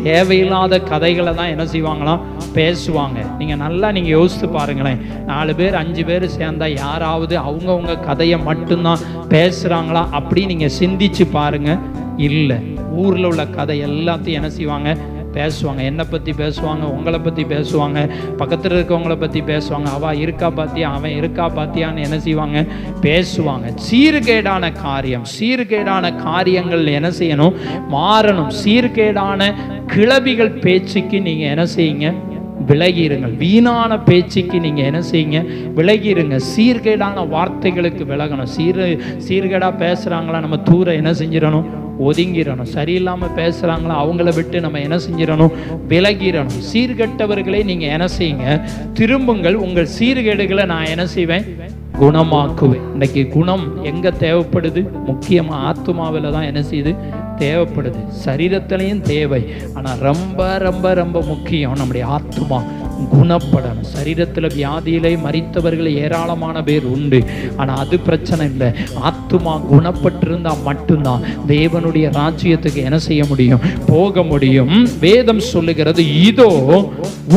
தேவையில்லாத கதைகளை தான் என்ன செய்வாங்களாம்? பேசுவாங்க. நீங்கள் யோசித்து பாருங்களேன். 4 பேர் 5 பேர் சேர்ந்தா யாராவது அவங்கவுங்க கதையை மட்டும்தான் பேசுகிறாங்களா? அப்படி நீங்கள் சிந்திச்சு பாருங்க. இல்லை, ஊரில் உள்ள கதை எல்லாத்தையும் என்ன செய்வாங்க? பேசுவாங்க. என்னை பற்றி பேசுவாங்க, உங்களை பற்றி பேசுவாங்க, பக்கத்தில் இருக்கவங்களை பற்றி பேசுவாங்க. அவள் இருக்கா பார்த்தியா, அவன் இருக்கா பார்த்தியான்னு என்ன செய்வாங்க? பேசுவாங்க. சீர்கேடான காரியங்கள் என்ன செய்யணும்? மாறணும். சீர்கேடான கிளவிகள் பேச்சுக்கு நீங்கள் என்ன செய்யுங்க? விலகிருங்கள். வீணான பேச்சுக்கு நீங்க என்ன செய்யுங்க? விலகிருங்க. சீர்கேடான வார்த்தைகளுக்கு விலகணும். சீர்கேடா பேசுறாங்களா, நம்ம தூர என்ன செஞ்சிடணும்? ஒதுங்கிடணும். சரியில்லாம பேசுறாங்களா, அவங்கள விட்டு நம்ம என்ன செஞ்சிடணும்? விலகிடணும். சீர்கெட்டவர்களை நீங்க என்ன செய்யுங்க? திரும்புங்கள். உங்கள் சீர்கேடுகளை நான் என்ன செய்வேன்? குணமாக்குவேன். இன்னைக்கு குணம் எங்க தேவைப்படுது? முக்கியமா ஆத்துமாவில் தான் என்ன செய்யுது? தேவைப்படுது. சரீரத்திலையும் தேவை, ஆனால் ரொம்ப ரொம்ப ரொம்ப முக்கியம் நம்முடைய ஆத்துமா குணப்படணும். சரீரத்தில் வியாதியிலே மரித்தவர்கள் ஏராளமான பேர் உண்டு, ஆனால் அது பிரச்சனை இல்லை. ஆத்துமா குணப்பட்டிருந்தால் மட்டும்தான் தேவனுடைய ராஜ்யத்துக்கு என்ன செய்ய முடியும்? போக முடியும். வேதம் சொல்லுகிறது, இதோ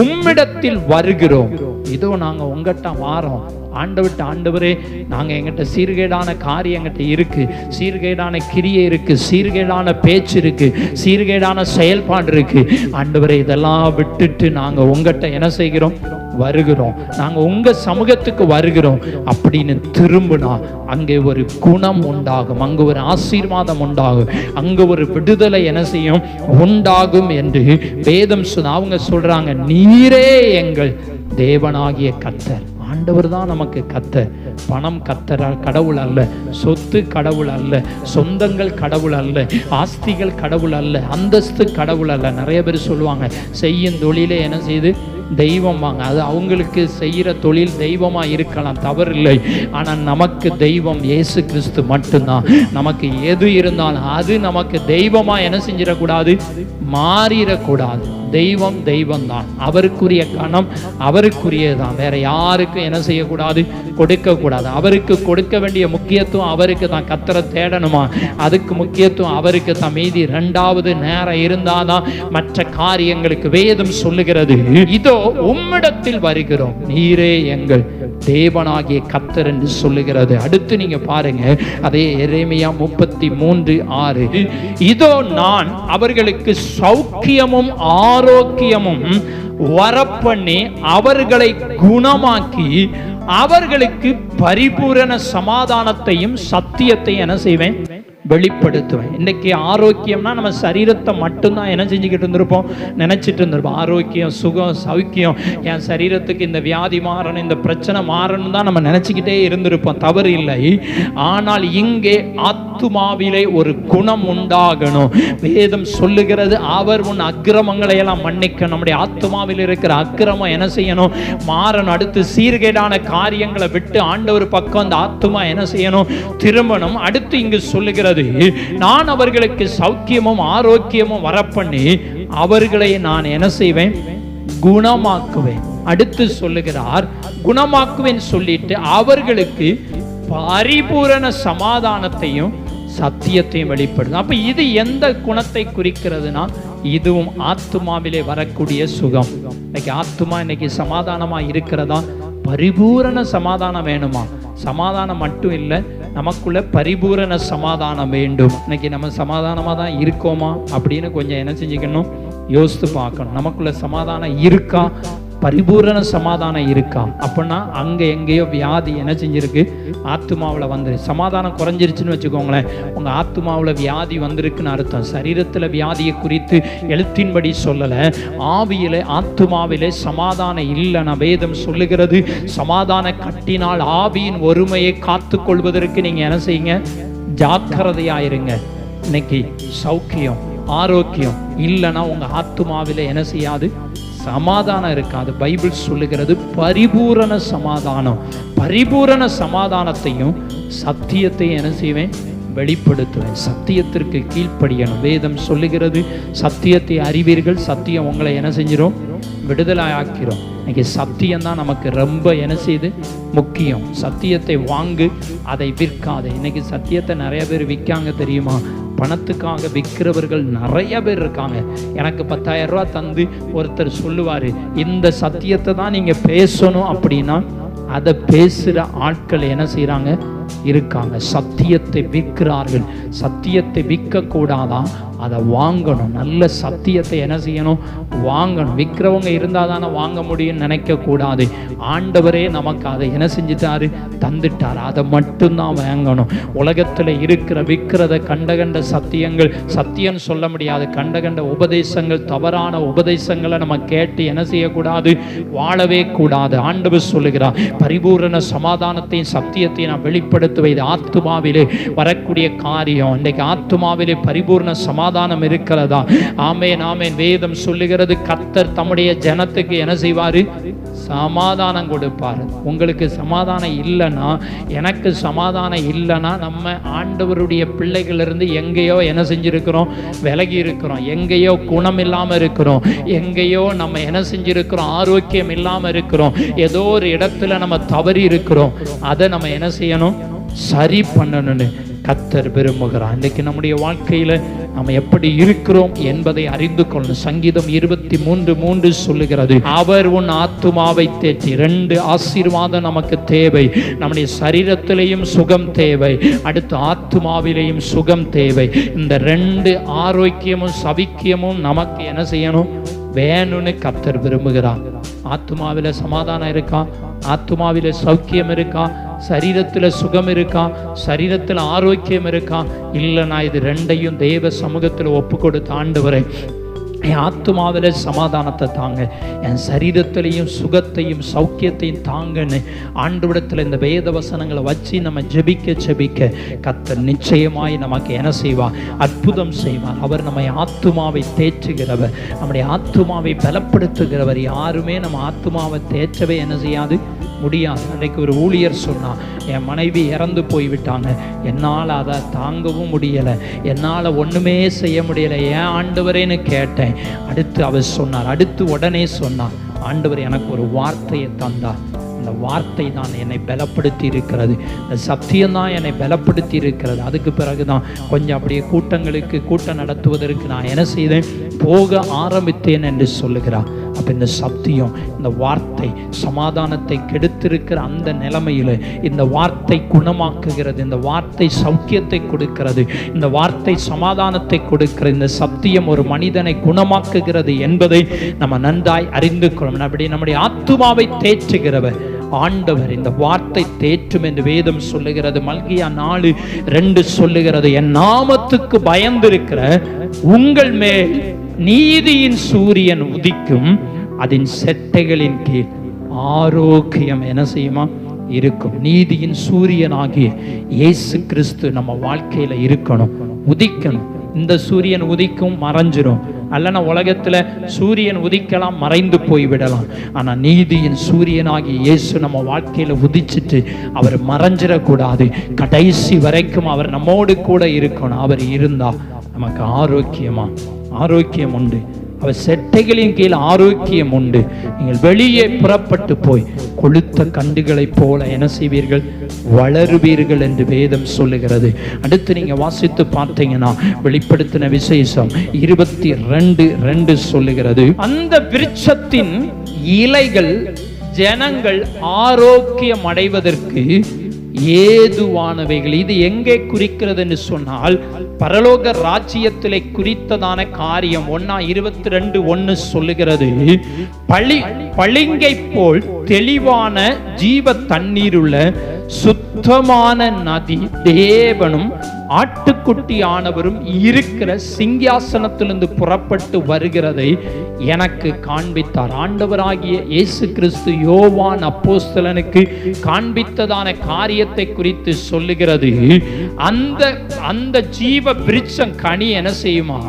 உம்மிடத்தில் வருகிறோம். இதோ நாங்கள் உங்கள்கிட்ட வாரோம். ஆண்டவரே, நாங்கள் எங்கிட்ட சீர்கேடான காரியம் எங்கிட்ட இருக்கு, சீர்கேடான கிரியை இருக்கு, சீர்கேடான பேச்சு இருக்கு, சீர்கேடான செயல்பாடு இருக்கு. ஆண்டவரே, இதெல்லாம் விட்டுட்டு நாங்கள் உங்கள்கிட்ட என்ன செய்கிறோம்? வருகிறோம். நாங்கள் உங்க சமூகத்துக்கு வருகிறோம் அப்படின்னு திரும்பினா அங்கே ஒரு குணம் உண்டாகும், அங்கு ஒரு ஆசீர்வாதம் உண்டாகும், அங்கு ஒரு விடுதலை என்ன செய்யும்? உண்டாகும் என்று வேதம் அவங்க சொல்றாங்க. நீரே எங்கள் தேவனாகிய கர்த்தர். ஆண்டவர் தான் நமக்கு கர்த்தர். பணம் கடவுள் அல்ல, சொத்து கடவுள் அல்ல, சொந்தங்கள் கடவுள் அல்ல, ஆஸ்திகள் கடவுள் அல்ல, அந்தஸ்து கடவுள் அல்ல. நிறைய பேர் சொல்லுவாங்க செய்யும் தொழிலே என்ன செய்து தெய்வம் வாங்க. அது அவங்களுக்கு செய்கிற தொழில் தெய்வமா இருக்கலாம், தவறில்லை. ஆனால் நமக்கு தெய்வம் இயேசு கிறிஸ்து மட்டும்தான். நமக்கு எது இருந்தாலும் அது நமக்கு தெய்வமா என்ன செஞ்சிடக்கூடாது? மாறிடக்கூடாது. தெய்வம் தெய்வம்தான். அவருக்குரிய கணம் அவருக்குரியதான். வேற யாருக்கும் என்ன செய்யக்கூடாது? கொடுக்கக்கூடாது. அவருக்கு கொடுக்க வேண்டிய முக்கியத்துவம் அவருக்கு தான். கர்த்தரை தேடணுமா, அதுக்கு முக்கியத்துவம் அவருக்கு தான். மீதி 2வது நேரம் இருந்தாதான் மற்ற காரியங்களுக்கு. வேதம் சொல்லுகிறது, இதோ உம்மிடத்தில் வருகிறோம், நீரே எங்கள் தேவனாகிய கர்த்தர் என்று சொல்லுகிறது. அடுத்து நீங்க பாருங்க, அதே எரேமியா 33:6, இதோ நான் அவர்களுக்கு சௌக்கியமும் ஆரோக்கியமும் வரப்பண்ணி அவர்களை குணமாக்கி அவர்களுக்கு பரிபூரண சமாதானத்தையும் சத்தியத்தையும் என்ன செய்வேன்? வெளிப்படுத்துவேன். இன்னைக்கு ஆரோக்கியம்னா நம்ம சரீரத்தை மட்டும்தான் என்ன செஞ்சுக்கிட்டு இருந்திருப்போம்? நினைச்சிட்டு இருந்திருப்போம். ஆரோக்கியம், சுகம், சௌக்கியம், என் சரீரத்துக்கு இந்த வியாதி மாறணும், இந்த பிரச்சனை மாறணும் தான் நம்ம நினைச்சுக்கிட்டே இருந்திருப்போம். தவறு இல்லை. ஆனால் இங்கே ஆத்துமாவிலே ஒரு குணம் உண்டாகணும். வேதம் சொல்லுகிறது, அவர் உன் அக்கிரமங்களை எல்லாம் மன்னிக்க. நம்முடைய ஆத்துமாவில் இருக்கிற அக்கிரமம் என்ன செய்யணும்? மாறணும். அடுத்து சீர்கேடான காரியங்களை விட்டு ஆண்டவர் பக்கம் அந்த ஆத்துமா என்ன செய்யணும்? திரும்பணும். அடுத்து இங்கு சொல்லுகிறது, நான் அவர்களுக்கு சௌக்கியமும் ஆரோக்கியமும் வரப்பண்ணி அவர்களை நான் என்ன செய்வேன்? குணமாக்குவேன். அடுத்து சொல்லுகிறார், குணமாக்குவேன் சொல்லிட்டு அவர்களுக்கு பரிபூரண சமாதானத்தையும் சத்தியத்தையும் வெளிப்படுது. அப்ப இது எந்த குணத்தை குறிக்கிறதுனா, இதுவும் ஆத்துமாவிலே வரக்கூடிய சுகம். இன்னைக்கு ஆத்துமா இன்னைக்கு சமாதானமா இருக்கிறதா? பரிபூரண சமாதானம் வேணுமா? சமாதானம் மட்டும் இல்லை, நமக்குள்ள பரிபூரண சமாதானம் வேண்டும். இன்னைக்கு நம்ம சமாதானமாக தான் இருக்கோமா அப்படின்னு கொஞ்சம் என்ன செஞ்சுக்கணும்? யோசித்து பார்க்கணும். நமக்குள்ள சமாதானம் இருக்கா பரிபூரண சமாதானம் இருக்கா அப்படின்னா அங்க எங்கேயோ வியாதி என்ன செஞ்சிருக்கு, ஆத்துமாவில் வந்து சமாதானம் குறைஞ்சிருச்சுன்னு வச்சுக்கோங்களேன், உங்க ஆத்துமாவில் வியாதி வந்திருக்குன்னு அர்த்தம். சரீரத்தில் வியாதியை குறித்து எழுத்தின்படி சொல்லலை, ஆவியிலே ஆத்துமாவிலே சமாதானம் இல்லைன்னா வேதம் சொல்லுகிறது, சமாதான கட்டினால் ஆவியின் ஒருமையை காத்து கொள்வதற்கு நீங்க என்ன செய்யுங்க, ஜாக்கிரதையாயிருங்க. இன்னைக்கு சௌக்கியம் ஆரோக்கியம் இல்லைன்னா உங்க ஆத்துமாவில என்ன செய்யாது, சமாதானம் இருக்காது. பைபிள் சொல்லுகிறது பரிபூரண சமாதானம். பரிபூரண சமாதானத்தையும் சத்தியத்தையும் என்ன செய்வேன், வெளிப்படுத்துவேன். சத்தியத்திற்கு கீழ்ப்படியணும். வேதம் சொல்லுகிறது சத்தியத்தை அறிவீர்கள், சத்தியம் உங்களை என்ன செஞ்சிடும், விடுதலை ஆக்கிறோம். இன்னைக்கு சத்தியம் தான் நமக்கு ரொம்ப என்ன செய்யுது, முக்கியம். சத்தியத்தை வாங்கு, அதை விற்காது. இன்னைக்கு சத்தியத்தை நிறைய பேர் விற்காங்க தெரியுமா? பணத்துக்காக விற்கிறவர்கள் நிறைய பேர் இருக்காங்க. எனக்கு 10,000 ரூபா தந்து ஒருத்தர் சொல்லுவார், இந்த சத்தியத்தை தான் நீங்கள் பேசணும் அப்படின்னா அதை பேசுகிற ஆட்கள் என்ன செய்கிறாங்க, இருக்காங்க. சத்தியத்தை விற்கிறார்கள். சத்தியத்தை விற்க கூடாதான், அதை வாங்கணும். நல்ல சத்தியத்தை என்ன செய்யணும், வாங்கணும். விற்கிறவங்க இருந்தால் தானே வாங்க முடியும்னு நினைக்க கூடாது. ஆண்டவரே நமக்கு அதை என்ன செஞ்சுட்டாரு, தந்துட்டார். அதை மட்டும்தான் வாங்கணும். உலகத்தில் இருக்கிற விற்கிறத கண்ட சத்தியங்கள், சத்தியம் சொல்ல முடியாது, கண்ட உபதேசங்கள், தவறான உபதேசங்களை நம்ம கேட்டு என்ன செய்யக்கூடாது, வாழவே கூடாது. ஆண்டவர் சொல்லுகிறார் பரிபூரண சமாதானத்தையும் சத்தியத்தையும் நான் வெளிப்படுத்துவது ஆத்துமாவிலே வரக்கூடிய காரியம். இன்றைக்கு ஆத்துமாவிலே பரிபூர்ண சமாதானம் இருக்கிறதா? ஆமென் ஆமென். வேதம் சொல்லுகிறது கர்த்தர் தம்முடைய ஜனத்துக்கு என்ன செய்வாரு, சமாதானம் கொடுப்பாரு. உங்களுக்கு சமாதானம் இல்லைன்னா, எனக்கு சமாதானம் இல்லைன்னா, நம்ம ஆண்டவருடைய பிள்ளைகள் இருந்து எங்கேயோ என்ன செஞ்சிருக்கிறோம், விலகி இருக்கிறோம். எங்கேயோ குணம் இல்லாமல் இருக்கிறோம். எங்கேயோ நம்ம என்ன செஞ்சிருக்கிறோம், ஆரோக்கியம் இல்லாமல் இருக்கிறோம். ஏதோ ஒரு இடத்துல நம்ம தவறி இருக்கிறோம். அதை நம்ம என்ன செய்யணும், சரி பண்ணணும்னு கர்த்தர் விரும்புகிறார். இன்றைக்கு நம்முடைய வாழ்க்கையில நம்ம எப்படி இருக்கிறோம் என்பதை அறிந்து கொள்ளணும். சங்கீதம் 23:3 சொல்லுகிறது, அவர் உன் ஆத்துமாவை தேற்றி. 2 ஆசீர்வாதம் நமக்கு தேவை. நம்முடைய சரீரத்திலேயும் சுகம் தேவை, அடுத்து ஆத்துமாவிலேயும் சுகம் தேவை. இந்த 2 ஆரோக்கியமும் சவிக்கியமும் நமக்கு என்ன செய்யணும், வேணும்னு கர்த்தர் விரும்புகிறார். ஆத்துமாவில சமாதானம் இருக்கா, ஆத்துமாவில சௌக்கியம் இருக்கா, சரீரத்தில் சுகம் இருக்கா, சரீரத்தில் ஆரோக்கியம் இருக்கா? இல்லைனா இது 2ஐயும் தேவ சமூகத்தில் ஒப்பு கொடுத்து, ஆண்டவரே என் ஆத்துமாவில சமாதானத்தை தாங்க, என் சரீரத்திலையும் சுகத்தையும் சௌக்கியத்தையும் தாங்கன்னு ஆண்டவரிடத்தில் இந்த வேத வசனங்களை வச்சு நம்ம ஜெபிக்க கர்த்தர் நிச்சயமாய் நமக்கு என்ன செய்வார், அற்புதம் செய்வார். அவர் நம்ம ஆத்துமாவை தேற்றுகிறவர், நம்முடைய ஆத்துமாவை பலப்படுத்துகிறவர். யாருமே நம்ம ஆத்துமாவை தேற்றவே என்ன செய்யாது, முடியாது. அன்றைக்கு ஒரு ஊழியர் சொன்னான், என் மனைவி இறந்து போய்விட்டாங்க, என்னால் அதை தாங்கவும் முடியலை, என்னால் ஒன்றுமே செய்ய முடியலை, ஏன் ஆண்டவரேன்னு கேட்டேன். அடுத்து அவர் சொன்னார், அடுத்து உடனே சொன்னார், ஆண்டவர் எனக்கு ஒரு வார்த்தையை தந்தார். அந்த வார்த்தை தான் என்னை பலப்படுத்தி இருக்கிறது, இந்த சத்தியம்தான் என்னை பலப்படுத்தி இருக்கிறது. அதுக்கு பிறகுதான் கொஞ்சம் அப்படியே கூட்டம் நடத்துவதற்கு நான் என்ன செய்தேன், போக ஆரம்பித்தேன் என்று சொல்லுகிறார். அப்போ இந்த சத்தியம், இந்த வார்த்தை சமாதானத்தை கெடுத்திருக்கிற அந்த நிலைமையில் இந்த வார்த்தை குணமாக்குகிறது, இந்த வார்த்தை சௌக்கியத்தை கொடுக்கிறது, இந்த வார்த்தை சமாதானத்தை கொடுக்கிறது. இந்த சத்தியம் ஒரு மனிதனை குணமாக்குகிறது என்பதை நம்ம நன்றாய் அறிந்து கொள்ளணும். அப்படி நம்முடைய ஆத்துமாவை தேற்றுகிறவர் ஆண்டவர். இந்த வார்த்தை தேற்றும் என்று வேதம் சொல்லுகிறது. மல்கியா 4:2 சொல்லுகிறது, என் நாமத்துக்கு பயந்திருக்கிற உங்கள் மேல் நீதியின் சூரியன் உதிக்கும், அதன் செட்டைகளின் கீழ் ஆரோக்கியம் என்ன செய்யுமா, இருக்கும். நீதியின் சூரியனாகிய இயேசு கிறிஸ்து நம்ம வாழ்க்கையில இருக்கணும், உதிக்கணும். இந்த சூரியன் உதிக்கும், மறைஞ்சிரும். அல்லனா உலகத்துல சூரியன் உதிக்கலாம், மறைந்து போய்விடலாம். ஆனா நீதியின் சூரியனாகி இயேசு நம்ம வாழ்க்கையில உதிச்சிட்டு அவர் மறைஞ்சிடக்கூடாது. கடைசி வரைக்கும் அவர் நம்மோடு கூட இருக்கணும். அவர் இருந்தா நமக்கு ஆரோக்கியம் உண்டு. அவர் செட்டைகளின் கீழ் ஆரோக்கியம் உண்டு. நீங்கள் வெளியே புறப்பட்டு போய் கொளுத்த கண்டுகளைப் போல என்ன செய்வீர்கள், வளருவீர்கள் என்று வேதம் சொல்லுகிறது. அடுத்து நீங்க வாசித்து பார்த்தீங்கன்னா வெளிப்படுத்தின விசேஷம் 22:2 சொல்லுகிறது, அந்த விருட்சத்தின் இலைகள் ஜனங்கள் ஆரோக்கியம் அடைவதற்கு ஏதுவானவைகள். இது எங்கே குறிக்கிறது என்று சொன்னால் பரலோக ராஜ்யத்திலே குறித்ததான காரியம். 1:22 சொல்லுகிறது, பளிங்கை போல் தெளிவான ஜீவ தண்ணீருள்ள சுத்தமான நதி தேவனும் ஆட்டுக்குட்டி ஆனவரும் இருக்கிற சிங்காசனத்திலிருந்து புறப்பட்டு வருகிறதை எனக்கு காண்பித்தார். ஆண்டவராகிய இயேசு கிறிஸ்து யோவான் அப்போஸ்தலனுக்கு காண்பித்ததான காரியத்தை குறித்து சொல்லுகிறது. அந்த ஜீவ விருட்சம் கனி என்ன செய்யுமா,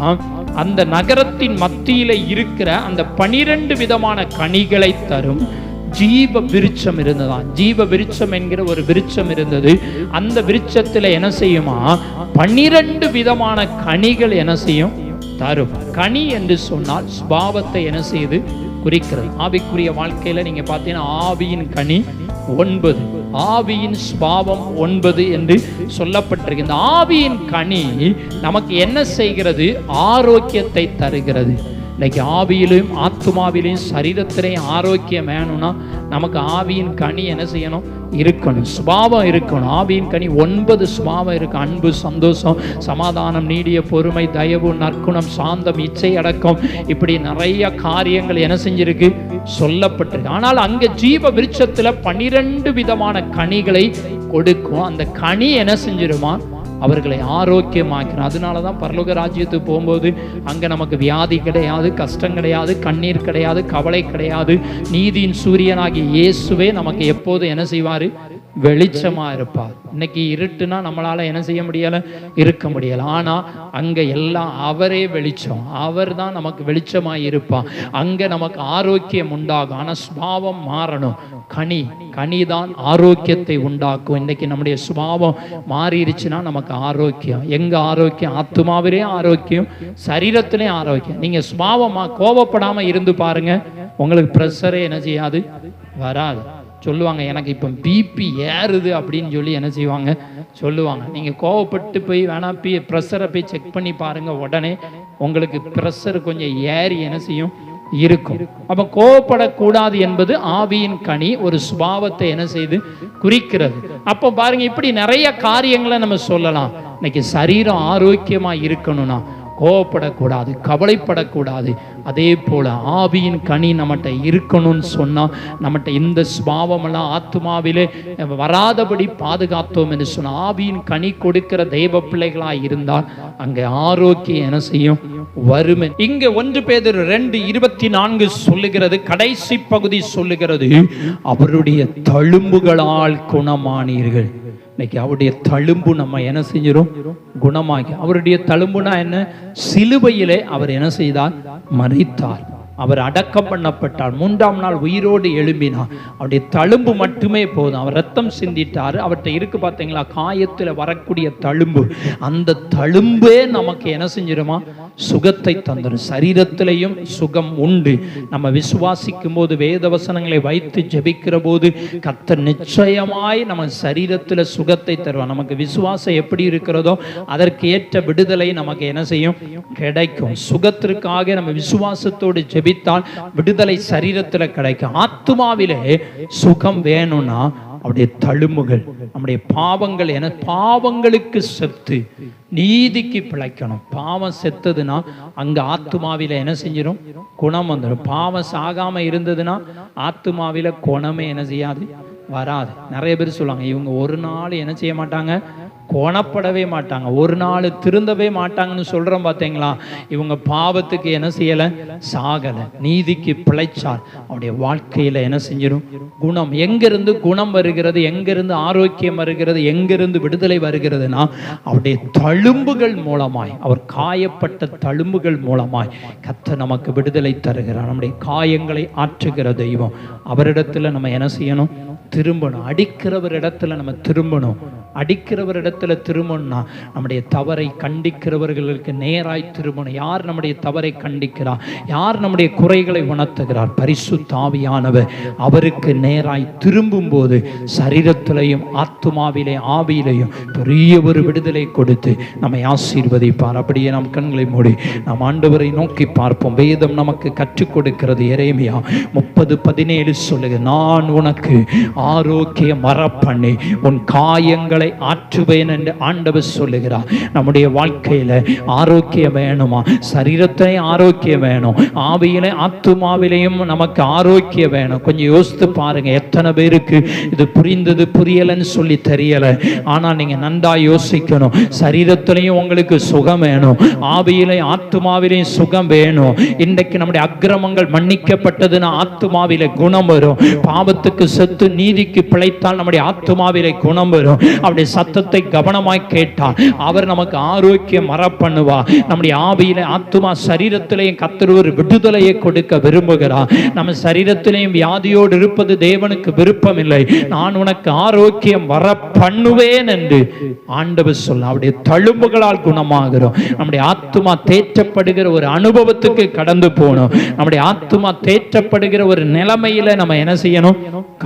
அந்த நகரத்தின் மத்தியில இருக்கிற அந்த 12 விதமான கனிகளை தரும் ஜீவ விருட்சம் இருந்ததான். ஜீவ விருட்சம் என்கிற ஒரு விருட்சம் இருந்தது. அந்த விருட்சத்தில் என்ன செய்யுமா, 12 விதமான கனிகள் என்ன செய்யும், தரும். கனி என்று சொன்னால் சுபாவத்தை என்ன செய்து குறிக்கிறது. ஆவிக்குரிய வாழ்க்கையில நீங்க பார்த்தீங்கன்னா ஆவியின் கனி 9, ஆவியின் சுபாவம் 9 என்று சொல்லப்பட்டிருக்கு. இந்த ஆவியின் கனி நமக்கு என்ன செய்கிறது, ஆரோக்கியத்தை தருகிறது. இன்னைக்கு ஆவியிலும் ஆத்மாவிலையும் சரீரத்திலையும் ஆரோக்கியம் வேணும்னா நமக்கு ஆவியின் கனி என்ன செய்யணும், இருக்கணும், சுபாவம் இருக்கணும். ஆவியின் கனி 9 சுபாவம் இருக்கு. அன்பு, சந்தோஷம், சமாதானம், நீடிய பொறுமை, தயவு, நற்குணம், சாந்தம், இச்சை அடக்கம், இப்படி நிறைய காரியங்கள் என்ன செஞ்சிருக்கு, சொல்லப்பட்டிருக்கு. ஆனால் அங்க ஜீவ விருட்சத்துல 12 விதமான கனிகளை கொடுக்கும். அந்த கனி என்ன செஞ்சிருமா, அவர்களை ஆரோக்கியமாக்கணும். அதனாலதான் பரலோக ராஜ்யத்துக்கு போகும்போது அங்க நமக்கு வியாதி கிடையாது, கஷ்டம் கிடையாது, கண்ணீர் கிடையாது, கவலை கிடையாது. நீதியின் சூரியனாகிய இயேசுவே நமக்கு எப்போது என்ன செய்வாரு, வெளிச்சமா இருப்பார். இன்னைக்கு இருட்டுனா நம்மளால என்ன செய்ய முடியல, இருக்க முடியல. ஆனா அங்க எல்லாம் அவரே வெளிச்சம், அவர் தான் நமக்கு வெளிச்சமாய் இருப்பார். அங்க நமக்கு ஆரோக்கியம் உண்டாகும். ஆனா சுபாவம் மாறணும். கனிதான் ஆரோக்கியத்தை உண்டாக்கும். இன்னைக்கு நம்முடைய சுபாவம் மாறிடுச்சுன்னா நமக்கு ஆரோக்கியம் எங்க, ஆரோக்கியம் ஆத்மாவிலே ஆரோக்கியம், சரீரத்திலே ஆரோக்கியம். நீங்க சுபாவமா கோபப்படாம இருந்து பாருங்க, உங்களுக்கு பிரஷரே என்ன செய்யாது, வராது. சொல்லுவாங்க எனக்கு இப்போ பிபி ஏறுது அப்படின்னு சொல்லி என்ன செய்வாங்க, சொல்லுவாங்க. நீங்கள் கோவப்பட்டு போய் வேணா ப்ரெஷரை போய் செக் பண்ணி பாருங்க, உடனே உங்களுக்கு ப்ரெஷர் கொஞ்சம் ஏறி என்ன செய்யும், இருக்கும். அப்ப கோவப்படக்கூடாது என்பது ஆவியின் கனி, ஒரு சுபாவத்தை என்ன செய்து குறிக்கிறது. அப்போ பாருங்க, இப்படி நிறைய காரியங்களை நம்ம சொல்லலாம். இன்னைக்கு சரீரம் ஆரோக்கியமா இருக்கணும்னா கோவப்படக்கூடாது, கவலைப்படக்கூடாது. அதே போல ஆவியின் கனி நம்மகிட்ட இருக்கணும்னு சொன்னா நம்மகிட்ட இந்த சுபாவமெல்லாம் ஆத்மாவிலே வராதபடி பாதுகாத்தோம் என்று சொன்னா, ஆவியின் கனி கொடுக்கிற தெய்வ பிள்ளைகளாய் இருந்தால் அங்கே ஆரோக்கியம் என்ன செய்யும், வறுமை. இங்க 1 பேதுரு 2:24 சொல்லுகிறது, கடைசி பகுதி சொல்லுகிறது, அவருடைய தழும்புகளால் குணமானீர்கள். இன்னைக்கு அவருடைய தழும்பு நம்ம என்ன செஞ்சிடும், குணமாக்கி. அவருடைய தழும்புனா என்ன, சிலுவையிலே அவர் என்ன செய்தார், மரித்தார். அவர் அடக்கம் பண்ணப்பட்டார், 3ஆம் நாள் உயிரோடு எழும்பினார். அவருடைய தழும்பு மட்டுமே போதும். அவர் ரத்தம் சிந்திட்டார். அவர்கிட்ட இருக்கு பார்த்தீங்களா, காயத்தில் வரக்கூடிய தழும்பு. அந்த தழும்பே நமக்கு என்ன செஞ்சிருமா, சுகத்தை தந்துடும். சரீரத்திலையும் சுகம் உண்டு. நம்ம விசுவாசிக்கும் போது, வேத வசனங்களை வைத்து ஜெபிக்கிற போது கர்த்தர் நிச்சயமாய் நம்ம சரீரத்தில் சுகத்தை தருவார். நமக்கு விசுவாசம் எப்படி இருக்கிறதோ அதற்கு ஏற்ற விடுதலை நமக்கு என்ன செய்யும், கிடைக்கும். சுகத்திற்காக நம்ம விசுவாசத்தோடு ஜெபி விடுதலை சரீரத்தில் கிடைக்கும். ஆத்மாவிலே சுகம் வேணும்னா அவருடைய தழும்புகள், நம்முடைய பாவங்கள் என பாவங்களுக்கு செத்து நீதிக்கு பிழைக்கணும். பாவம் செத்ததுன்னா அங்க ஆத்மாவில என்ன செஞ்சிடும், குணம் வந்துடும். பாவம் சாகாம இருந்ததுன்னா ஆத்மாவில குணமே என்ன செய்யாது, வராது. நிறைய பேர் சொல்லுவாங்க, இவங்க ஒரு நாள் என்ன செய்ய மாட்டாங்க, கோணப்படவே மாட்டாங்க, ஒரு நாள் திருந்தவே மாட்டாங்கன்னு சொல்றோம் பார்த்தீங்களா. இவங்க பாவத்துக்கு என்ன செய்யல, சாகல, நீதிக்கு பிழைச்சார். அவருடைய வாழ்க்கையில என்ன செஞ்சிடும், குணம். எங்கிருந்து குணம் வருகிறது, எங்கிருந்து ஆரோக்கியம் வருகிறது, எங்கிருந்து விடுதலை வருகிறதுனா அவருடைய தழும்புகள் மூலமாய், அவர் காயப்பட்ட தழும்புகள் மூலமாய் கர்த்தர் நமக்கு விடுதலை தருகிறார். நம்முடைய காயங்களை ஆற்றுகிற தெய்வம். அவரிடத்துல நம்ம என்ன செய்யணும், திரும்பணும். அடிக்கிறவர் இடத்துல நம்ம திரும்பணும். அடிக்கிறவர் இடத்துல தேவனிடத்துல திரும்பணும்னா நம்முடைய தவறை கண்டிக்கிறவர்களுக்கு நேராய் திரும்பணும். யார் நம்முடைய தவறை கண்டிக்கிறார், யார் நம்முடைய குறைகளை உணர்த்துகிறார்? பரிசுத்த ஆவியானவர் அவருக்கு நேராய் திரும்பும் போது சரீரத்திலையும் ஆத்துமாவிலே ஆவியிலையும் பெரிய ஒரு விடுதலை கொடுத்து நம்மை ஆசீர்வதிப்பார். அப்படியே நாம் கண்களை மூடி நாம் ஆண்டவரை நோக்கி பார்ப்போம். வேதம் நமக்கு கற்றுக் கொடுக்கிறது. எரேமியா 30:17 சொல்லுங்க, நான் உனக்கு ஆரோக்கிய மரப்பண்ணி உன் காயங்களை ஆற்றுவேன் என்று ஆண்டவர் சொல்லுகிறார். நம்முடைய வாழ்க்கையில ஆரோக்கியம் வேணுமா? சரீரத்தை ஆரோக்கியம் வேணும், ஆவியிலே ஆத்துமாவிலையும் நமக்கு ஆரோக்கியம் வேணும். கொஞ்சம் யோசித்து பாருங்க, எத்தனை பேருக்கு இது புரிந்தது புரியலன்னு சொல்லி தெரியல. ஆனா நீங்க நன்றா யோசிக்கணும். சரீரத்திலையும் உங்களுக்கு சுகம் வேணும், ஆவியிலே ஆத்துமாவிலையும் சுகம் வேணும். இன்றைக்கு நம்முடைய அக்கிரமங்கள் மன்னிக்கப்பட்டதுன்னா ஆத்துமாவிலே குணம் வரும். பாவத்துக்கு செத்து நீதிக்கு பிழைத்தால் நம்முடைய ஆத்துமாவிலே குணம் வரும். அவருடைய சத்தத்தை கவனமாய் கேட்டால் அவர் நமக்கு ஆரோக்கியம் மரப்பண்ணுவா. நம்முடைய ஆவியிலே ஆத்துமா சரீரத்திலேயும் கர்த்தர் ஒரு விடுதலையை கொடுக்க விரும்புகிறார். நம்ம சரீரத்திலேயும் வியாதியோடு இருப்பது தேவனுக்கு விருப்பம் இல்லை. நான் உனக்கு ஆரோக்கியம் வர பண்ணுவேன் என்று ஆண்டவர் சொல்ல, அவருடைய தழும்புகளால் குணமாகிறோம். நம்முடைய ஆத்துமா தேற்றப்படுகிற ஒரு அனுபவத்துக்கு கடந்து போகணும். நம்முடைய ஆத்துமா தேற்றப்படுகிற ஒரு நிலைமையில நம்ம என்ன செய்யணும்?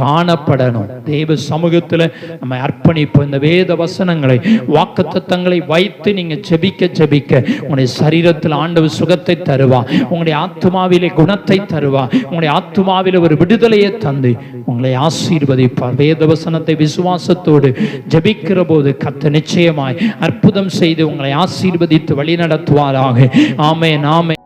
காணப்படணும். தேவ சமூகத்தில் நம்ம அர்ப்பணிப்போம். இந்த வேத வசனங்களை வாக்குத்தத்தங்களை வைத்து நீங்க ஜெபிக்க ஜெபிக்க உங்களுடைய சரீரத்தில் ஆண்டவர் சுகத்தை தருவா, உங்களுடைய ஆத்துமாவிலே குணத்தை தருவா, உங்களுடைய ஆத்துமாவிலே ஒரு விடுதலையை தந்து உங்களை ஆசீர்வதிப்பார். வேத வசனத்தை விசுவாசத்தோடு ஜெபிக்கிற போது கர்த்தர் நிச்சயமாய் அற்புதம் செய்து உங்களை ஆசீர்வதித்து வழி நடத்துவாராக. ஆமென், ஆமென்.